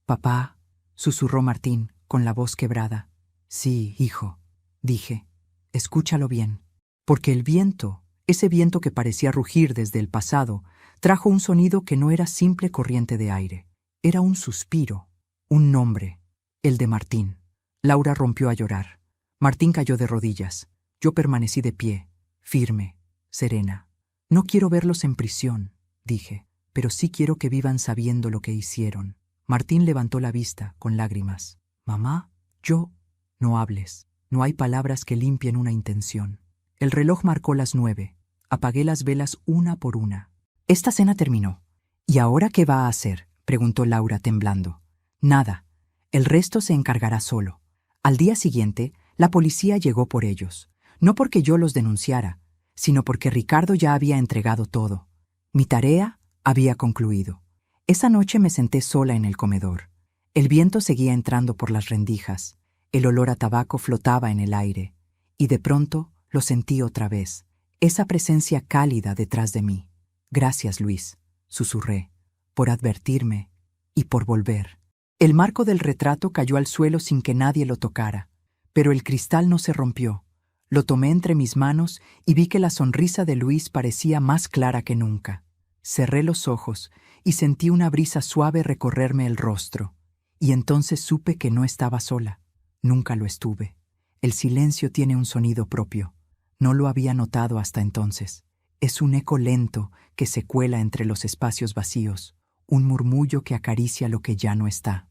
«Papá», susurró Martín, con la voz quebrada. «Sí, hijo», dije. «Escúchalo bien». Porque el viento, ese viento que parecía rugir desde el pasado, trajo un sonido que no era simple corriente de aire. Era un suspiro, un nombre, el de Martín. Laura rompió a llorar. Martín cayó de rodillas. Yo permanecí de pie, firme, serena. «No quiero verlos en prisión», dije, «pero sí quiero que vivan sabiendo lo que hicieron». Martín levantó la vista, con lágrimas. «Mamá, yo...» «No hables. No hay palabras que limpien una intención». El reloj marcó las 9. Apagué las velas una por una. Esta cena terminó. «¿Y ahora qué va a hacer?», preguntó Laura temblando. «Nada. El resto se encargará solo». Al día siguiente, la policía llegó por ellos. No porque yo los denunciara, sino porque Ricardo ya había entregado todo. Mi tarea había concluido. Esa noche me senté sola en el comedor. El viento seguía entrando por las rendijas. El olor a tabaco flotaba en el aire. Y de pronto lo sentí otra vez. Esa presencia cálida detrás de mí. «Gracias, Luis», susurré, «por advertirme y por volver». El marco del retrato cayó al suelo sin que nadie lo tocara, pero el cristal no se rompió. Lo tomé entre mis manos y vi que la sonrisa de Luis parecía más clara que nunca. Cerré los ojos y sentí una brisa suave recorrerme el rostro. Y entonces supe que no estaba sola. Nunca lo estuve. El silencio tiene un sonido propio. No lo había notado hasta entonces. Es un eco lento que se cuela entre los espacios vacíos, un murmullo que acaricia lo que ya no está.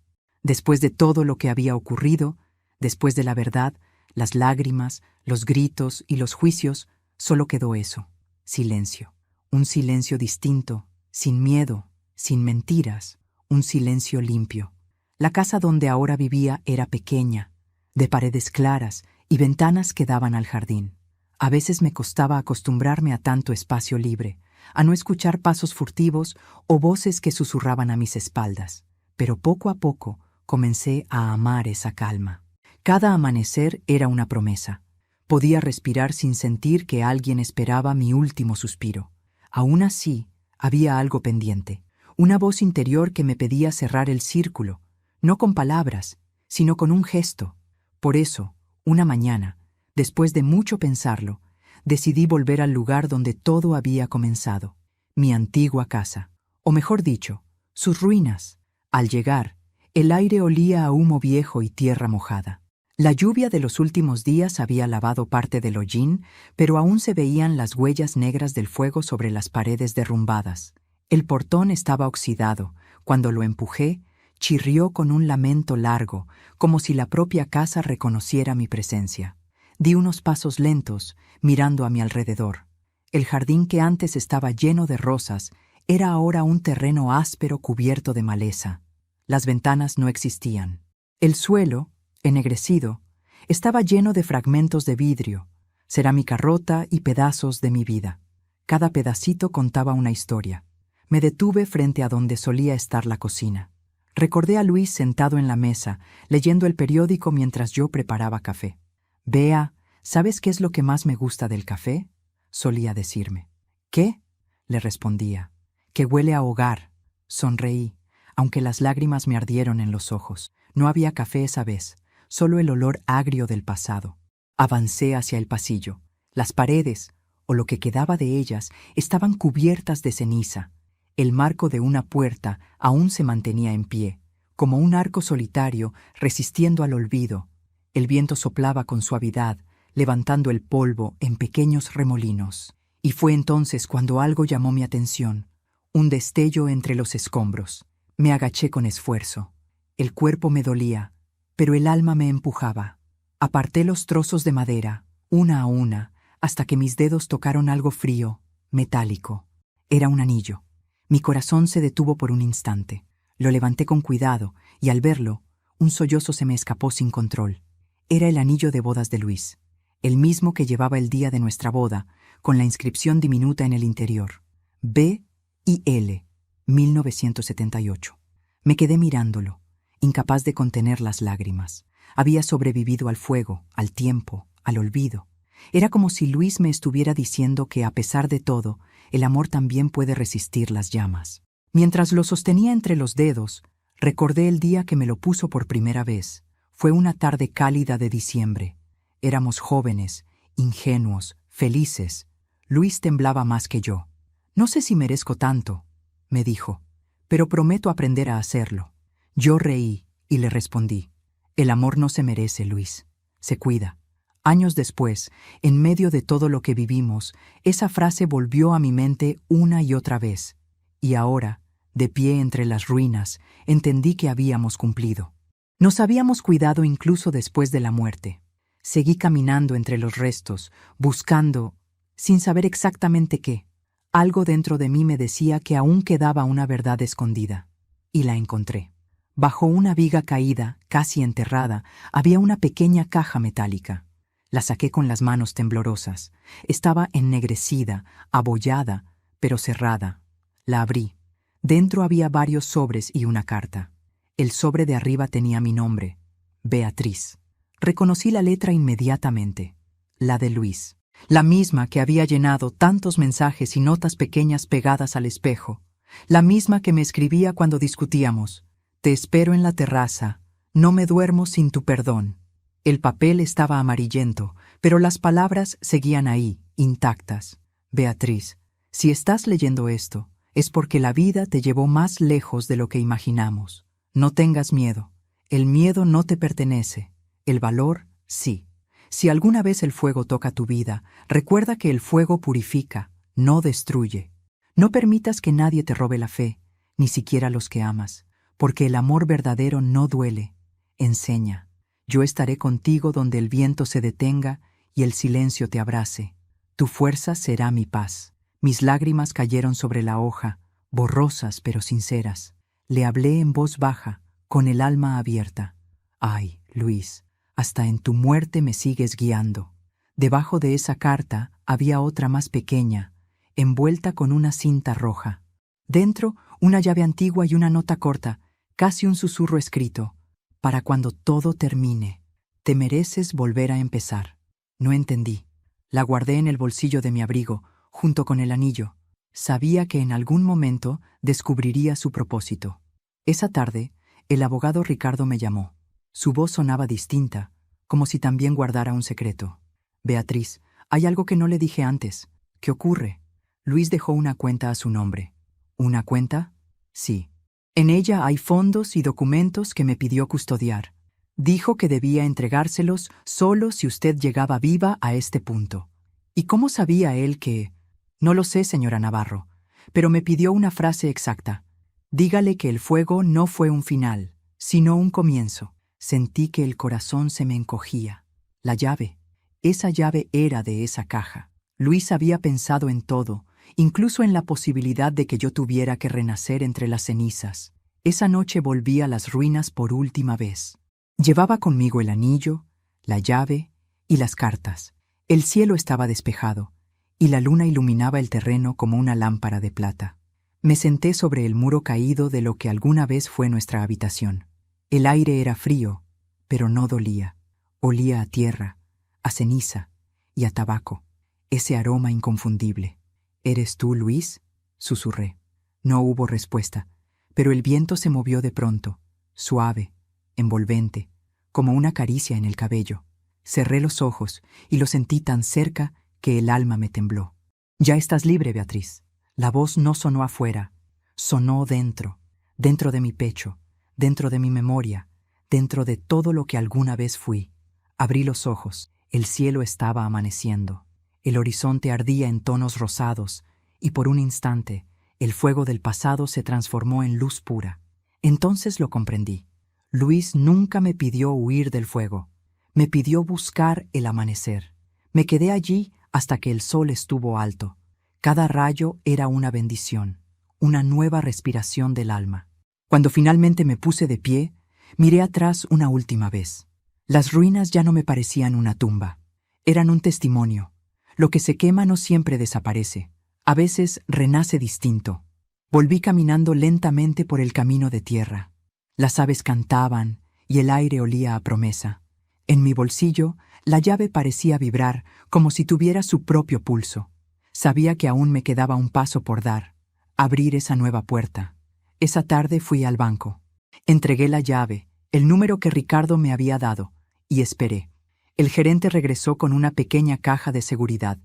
Después de todo lo que había ocurrido, después de la verdad, las lágrimas, los gritos y los juicios, solo quedó eso, silencio. Un silencio distinto, sin miedo, sin mentiras, un silencio limpio. La casa donde ahora vivía era pequeña, de paredes claras y ventanas que daban al jardín. A veces me costaba acostumbrarme a tanto espacio libre, a no escuchar pasos furtivos o voces que susurraban a mis espaldas, pero poco a poco comencé a amar esa calma. Cada amanecer era una promesa. Podía respirar sin sentir que alguien esperaba mi último suspiro. Aún así, había algo pendiente, una voz interior que me pedía cerrar el círculo, no con palabras, sino con un gesto. Por eso, una mañana, después de mucho pensarlo, decidí volver al lugar donde todo había comenzado, mi antigua casa, o mejor dicho, sus ruinas. Al llegar, el aire olía a humo viejo y tierra mojada. La lluvia de los últimos días había lavado parte del hollín, pero aún se veían las huellas negras del fuego sobre las paredes derrumbadas. El portón estaba oxidado. Cuando lo empujé, chirrió con un lamento largo, como si la propia casa reconociera mi presencia. Di unos pasos lentos, mirando a mi alrededor. El jardín que antes estaba lleno de rosas era ahora un terreno áspero cubierto de maleza. Las ventanas no existían. El suelo, ennegrecido, estaba lleno de fragmentos de vidrio, cerámica rota y pedazos de mi vida. Cada pedacito contaba una historia. Me detuve frente a donde solía estar la cocina. Recordé a Luis sentado en la mesa, leyendo el periódico mientras yo preparaba café. «Bea, ¿sabes qué es lo que más me gusta del café?», solía decirme. «¿Qué?», le respondía. «Que huele a hogar». Sonreí, aunque las lágrimas me ardieron en los ojos. No había café esa vez, solo el olor agrio del pasado. Avancé hacia el pasillo. Las paredes, o lo que quedaba de ellas, estaban cubiertas de ceniza. El marco de una puerta aún se mantenía en pie, como un arco solitario resistiendo al olvido. El viento soplaba con suavidad, levantando el polvo en pequeños remolinos. Y fue entonces cuando algo llamó mi atención, un destello entre los escombros. Me agaché con esfuerzo. El cuerpo me dolía, pero el alma me empujaba. Aparté los trozos de madera, una a una, hasta que mis dedos tocaron algo frío, metálico. Era un anillo. Mi corazón se detuvo por un instante. Lo levanté con cuidado, y al verlo, un sollozo se me escapó sin control. Era el anillo de bodas de Luis, el mismo que llevaba el día de nuestra boda, con la inscripción diminuta en el interior. B y L, 1978. Me quedé mirándolo, incapaz de contener las lágrimas. Había sobrevivido al fuego, al tiempo, al olvido. Era como si Luis me estuviera diciendo que, a pesar de todo, el amor también puede resistir las llamas. Mientras lo sostenía entre los dedos, recordé el día que me lo puso por primera vez. Fue una tarde cálida de diciembre. Éramos jóvenes, ingenuos, felices. Luis temblaba más que yo. «No sé si merezco tanto», me dijo, «pero prometo aprender a hacerlo». Yo reí y le respondí: «El amor no se merece, Luis. Se cuida». Años después, en medio de todo lo que vivimos, esa frase volvió a mi mente una y otra vez. Y ahora, de pie entre las ruinas, entendí que habíamos cumplido. Nos habíamos cuidado incluso después de la muerte. Seguí caminando entre los restos, buscando, sin saber exactamente qué. Algo dentro de mí me decía que aún quedaba una verdad escondida. Y la encontré. Bajo una viga caída, casi enterrada, había una pequeña caja metálica. La saqué con las manos temblorosas. Estaba ennegrecida, abollada, pero cerrada. La abrí. Dentro había varios sobres y una carta. El sobre de arriba tenía mi nombre, Beatriz. Reconocí la letra inmediatamente, la de Luis. La misma que había llenado tantos mensajes y notas pequeñas pegadas al espejo. La misma que me escribía cuando discutíamos. «Te espero en la terraza. No me duermo sin tu perdón». El papel estaba amarillento, pero las palabras seguían ahí, intactas. «Beatriz, si estás leyendo esto, es porque la vida te llevó más lejos de lo que imaginamos. No tengas miedo. El miedo no te pertenece. El valor, sí. Si alguna vez el fuego toca tu vida, recuerda que el fuego purifica, no destruye. No permitas que nadie te robe la fe, ni siquiera los que amas, porque el amor verdadero no duele, enseña. Yo estaré contigo donde el viento se detenga y el silencio te abrace. Tu fuerza será mi paz. Mis lágrimas cayeron sobre la hoja, borrosas pero sinceras. Le hablé en voz baja, con el alma abierta. Ay, Luis, hasta en tu muerte me sigues guiando. Debajo de esa carta había otra más pequeña, envuelta con una cinta roja. Dentro, una llave antigua y una nota corta, casi un susurro escrito. Para cuando todo termine, te mereces volver a empezar. No entendí. La guardé en el bolsillo de mi abrigo, junto con el anillo. Sabía que en algún momento descubriría su propósito. Esa tarde, el abogado Ricardo me llamó. Su voz sonaba distinta, como si también guardara un secreto. Beatriz, hay algo que no le dije antes. ¿Qué ocurre? Luis dejó una cuenta a su nombre. ¿Una cuenta? Sí. En ella hay fondos y documentos que me pidió custodiar. Dijo que debía entregárselos solo si usted llegaba viva a este punto. ¿Y cómo sabía él que...? No lo sé, señora Navarro, pero me pidió una frase exacta. Dígale que el fuego no fue un final, sino un comienzo. Sentí que el corazón se me encogía. La llave. Esa llave era de esa caja. Luis había pensado en todo, incluso en la posibilidad de que yo tuviera que renacer entre las cenizas. Esa noche volví a las ruinas por última vez. Llevaba conmigo el anillo, la llave y las cartas. El cielo estaba despejado, y la luna iluminaba el terreno como una lámpara de plata. Me senté sobre el muro caído de lo que alguna vez fue nuestra habitación. El aire era frío, pero no dolía. Olía a tierra, a ceniza y a tabaco. Ese aroma inconfundible. ¿Eres tú, Luis?, susurré. No hubo respuesta, pero el viento se movió de pronto, suave, envolvente, como una caricia en el cabello. Cerré los ojos y lo sentí tan cerca que el alma me tembló. Ya estás libre, Beatriz. La voz no sonó afuera, sonó dentro, dentro de mi pecho, dentro de mi memoria, dentro de todo lo que alguna vez fui. Abrí los ojos, el cielo estaba amaneciendo. El horizonte ardía en tonos rosados, y por un instante, el fuego del pasado se transformó en luz pura. Entonces lo comprendí. Luis nunca me pidió huir del fuego. Me pidió buscar el amanecer. Me quedé allí hasta que el sol estuvo alto. Cada rayo era una bendición, una nueva respiración del alma. Cuando finalmente me puse de pie, miré atrás una última vez. Las ruinas ya no me parecían una tumba. Eran un testimonio. Lo que se quema no siempre desaparece. A veces renace distinto. Volví caminando lentamente por el camino de tierra. Las aves cantaban y el aire olía a promesa. En mi bolsillo, la llave parecía vibrar como si tuviera su propio pulso. Sabía que aún me quedaba un paso por dar, abrir esa nueva puerta. Esa tarde fui al banco. Entregué la llave, el número que Ricardo me había dado, y esperé. El gerente regresó con una pequeña caja de seguridad.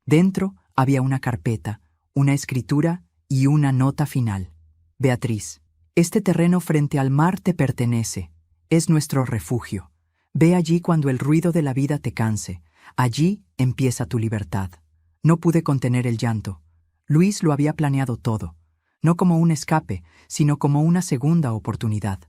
Dentro había una carpeta, una escritura y una nota final. Beatriz, este terreno frente al mar te pertenece. Es nuestro refugio. Ve allí cuando el ruido de la vida te canse. Allí empieza tu libertad. No pude contener el llanto. Luis lo había planeado todo, no como un escape, sino como una segunda oportunidad.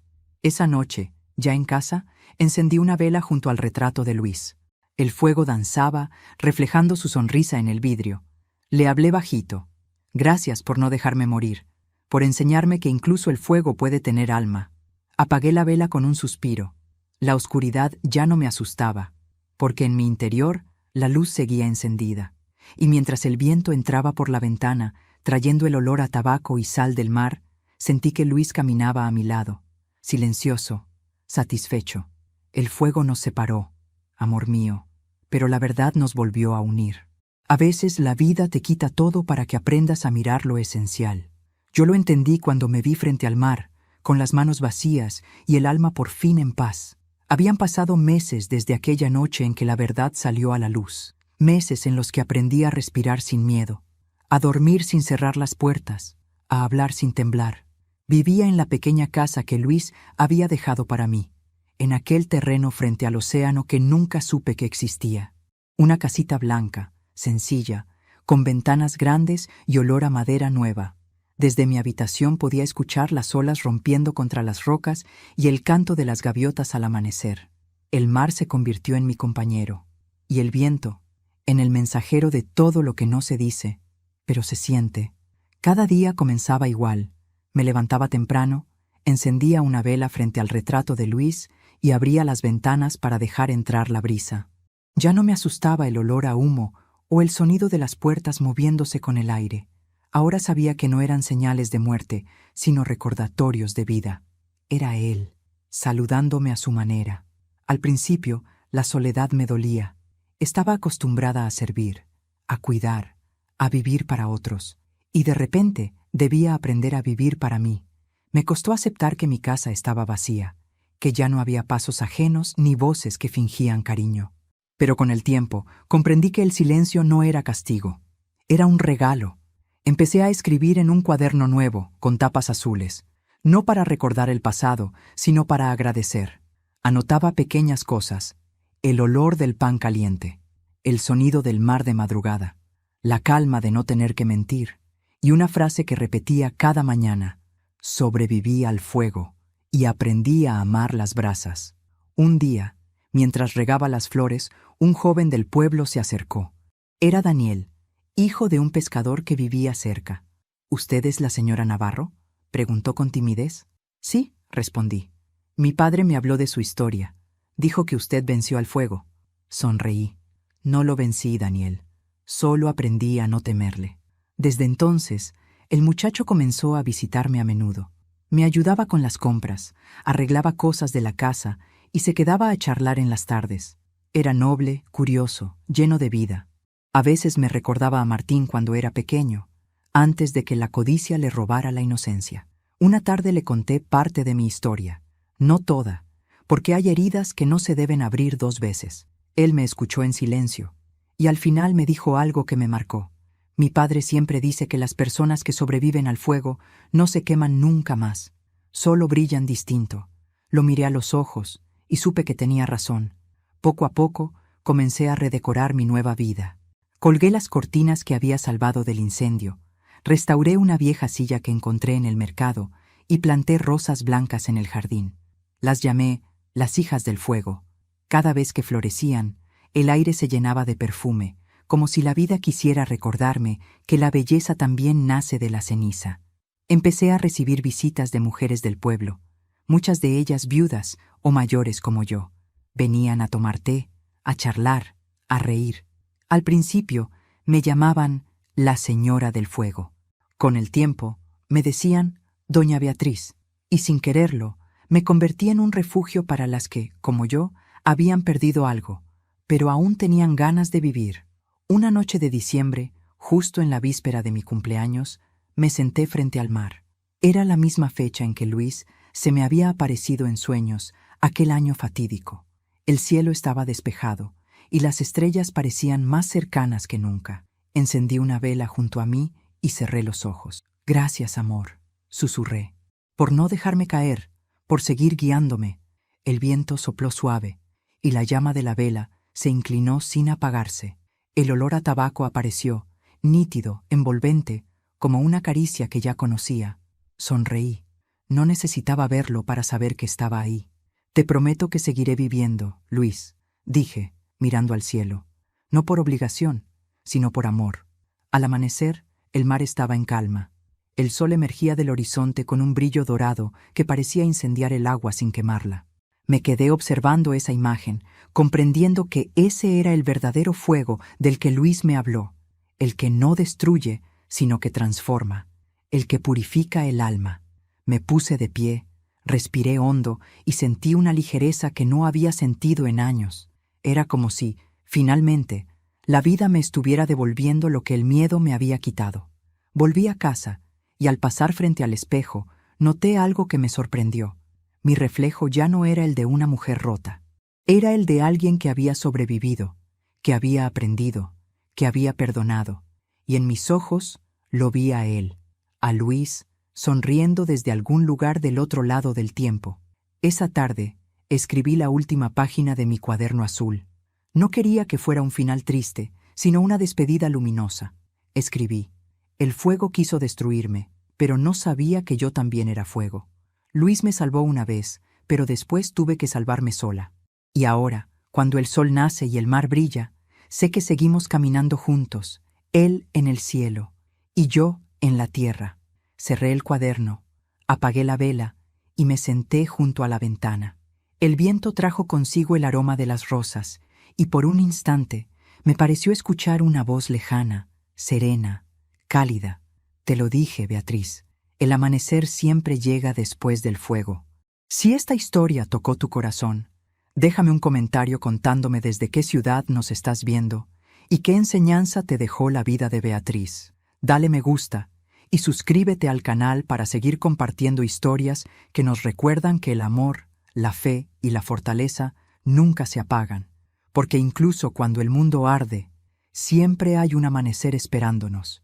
Esa noche, ya en casa, encendí una vela junto al retrato de Luis. El fuego danzaba, reflejando su sonrisa en el vidrio. Le hablé bajito. Gracias por no dejarme morir, por enseñarme que incluso el fuego puede tener alma. Apagué la vela con un suspiro. La oscuridad ya no me asustaba, porque en mi interior la luz seguía encendida. Y mientras el viento entraba por la ventana, trayendo el olor a tabaco y sal del mar, sentí que Luis caminaba a mi lado, silencioso, satisfecho. El fuego nos separó, amor mío, pero la verdad nos volvió a unir. A veces la vida te quita todo para que aprendas a mirar lo esencial. Yo lo entendí cuando me vi frente al mar, con las manos vacías y el alma por fin en paz. Habían pasado meses desde aquella noche en que la verdad salió a la luz. Meses en los que aprendí a respirar sin miedo, a dormir sin cerrar las puertas, a hablar sin temblar. Vivía en la pequeña casa que Luis había dejado para mí, en aquel terreno frente al océano que nunca supe que existía. Una casita blanca, sencilla, con ventanas grandes y olor a madera nueva. Desde mi habitación podía escuchar las olas rompiendo contra las rocas y el canto de las gaviotas al amanecer. El mar se convirtió en mi compañero, y el viento, en el mensajero de todo lo que no se dice, pero se siente. Cada día comenzaba igual. Me levantaba temprano, encendía una vela frente al retrato de Luis y abría las ventanas para dejar entrar la brisa. Ya no me asustaba el olor a humo o el sonido de las puertas moviéndose con el aire. Ahora sabía que no eran señales de muerte, sino recordatorios de vida. Era él, saludándome a su manera. Al principio, la soledad me dolía. Estaba acostumbrada a servir, a cuidar, a vivir para otros, y de repente debía aprender a vivir para mí. Me costó aceptar que mi casa estaba vacía, que ya no había pasos ajenos ni voces que fingían cariño. Pero con el tiempo comprendí que el silencio no era castigo, era un regalo. Empecé a escribir en un cuaderno nuevo, con tapas azules, no para recordar el pasado, sino para agradecer. Anotaba pequeñas cosas: el olor del pan caliente, el sonido del mar de madrugada, la calma de no tener que mentir, y una frase que repetía cada mañana: sobreviví al fuego y aprendí a amar las brasas. Un día, mientras regaba las flores, un joven del pueblo se acercó. Era Daniel, hijo de un pescador que vivía cerca. ¿Usted es la señora Navarro?, preguntó con timidez. Sí, respondí. Mi padre me habló de su historia. Dijo que usted venció al fuego. Sonreí. No lo vencí, Daniel. Solo aprendí a no temerle. Desde entonces, el muchacho comenzó a visitarme a menudo. Me ayudaba con las compras, arreglaba cosas de la casa y se quedaba a charlar en las tardes. Era noble, curioso, lleno de vida. A veces me recordaba a Martín cuando era pequeño, antes de que la codicia le robara la inocencia. Una tarde le conté parte de mi historia, no toda, porque hay heridas que no se deben abrir dos veces. Él me escuchó en silencio, y al final me dijo algo que me marcó. Mi padre siempre dice que las personas que sobreviven al fuego no se queman nunca más, solo brillan distinto. Lo miré a los ojos y supe que tenía razón. Poco a poco comencé a redecorar mi nueva vida. Colgué las cortinas que había salvado del incendio, restauré una vieja silla que encontré en el mercado y planté rosas blancas en el jardín. Las llamé las hijas del fuego. Cada vez que florecían, el aire se llenaba de perfume, como si la vida quisiera recordarme que la belleza también nace de la ceniza. Empecé a recibir visitas de mujeres del pueblo, muchas de ellas viudas o mayores como yo. Venían a tomar té, a charlar, a reír. Al principio me llamaban la señora del fuego. Con el tiempo me decían Doña Beatriz, y sin quererlo me convertí en un refugio para las que, como yo, habían perdido algo, pero aún tenían ganas de vivir. Una noche de diciembre, justo en la víspera de mi cumpleaños, me senté frente al mar. Era la misma fecha en que Luis se me había aparecido en sueños aquel año fatídico. El cielo estaba despejado y las estrellas parecían más cercanas que nunca. Encendí una vela junto a mí y cerré los ojos. Gracias, amor, susurré, por no dejarme caer, por seguir guiándome. El viento sopló suave y la llama de la vela se inclinó sin apagarse. El olor a tabaco apareció, nítido, envolvente, como una caricia que ya conocía. Sonreí. No necesitaba verlo para saber que estaba ahí. Te prometo que seguiré viviendo, Luis, dije, mirando al cielo. No por obligación, sino por amor. Al amanecer, el mar estaba en calma. El sol emergía del horizonte con un brillo dorado que parecía incendiar el agua sin quemarla. Me quedé observando esa imagen, comprendiendo que ese era el verdadero fuego del que Luis me habló, el que no destruye, sino que transforma, el que purifica el alma. Me puse de pie, respiré hondo y sentí una ligereza que no había sentido en años. Era como si, finalmente, la vida me estuviera devolviendo lo que el miedo me había quitado. Volví a casa y al pasar frente al espejo, noté algo que me sorprendió. Mi reflejo ya no era el de una mujer rota. Era el de alguien que había sobrevivido, que había aprendido, que había perdonado. Y en mis ojos lo vi a él, a Luis, sonriendo desde algún lugar del otro lado del tiempo. Esa tarde escribí la última página de mi cuaderno azul. No quería que fuera un final triste, sino una despedida luminosa. Escribí: el fuego quiso destruirme, pero no sabía que yo también era fuego. Luis me salvó una vez, pero después tuve que salvarme sola. Y ahora, cuando el sol nace y el mar brilla, sé que seguimos caminando juntos, él en el cielo y yo en la tierra. Cerré el cuaderno, apagué la vela y me senté junto a la ventana. El viento trajo consigo el aroma de las rosas, y por un instante me pareció escuchar una voz lejana, serena, cálida. Te lo dije, Beatriz, el amanecer siempre llega después del fuego. Si esta historia tocó tu corazón, déjame un comentario contándome desde qué ciudad nos estás viendo y qué enseñanza te dejó la vida de Beatriz. Dale me gusta y suscríbete al canal para seguir compartiendo historias que nos recuerdan que el amor, la fe y la fortaleza nunca se apagan, porque incluso cuando el mundo arde, siempre hay un amanecer esperándonos.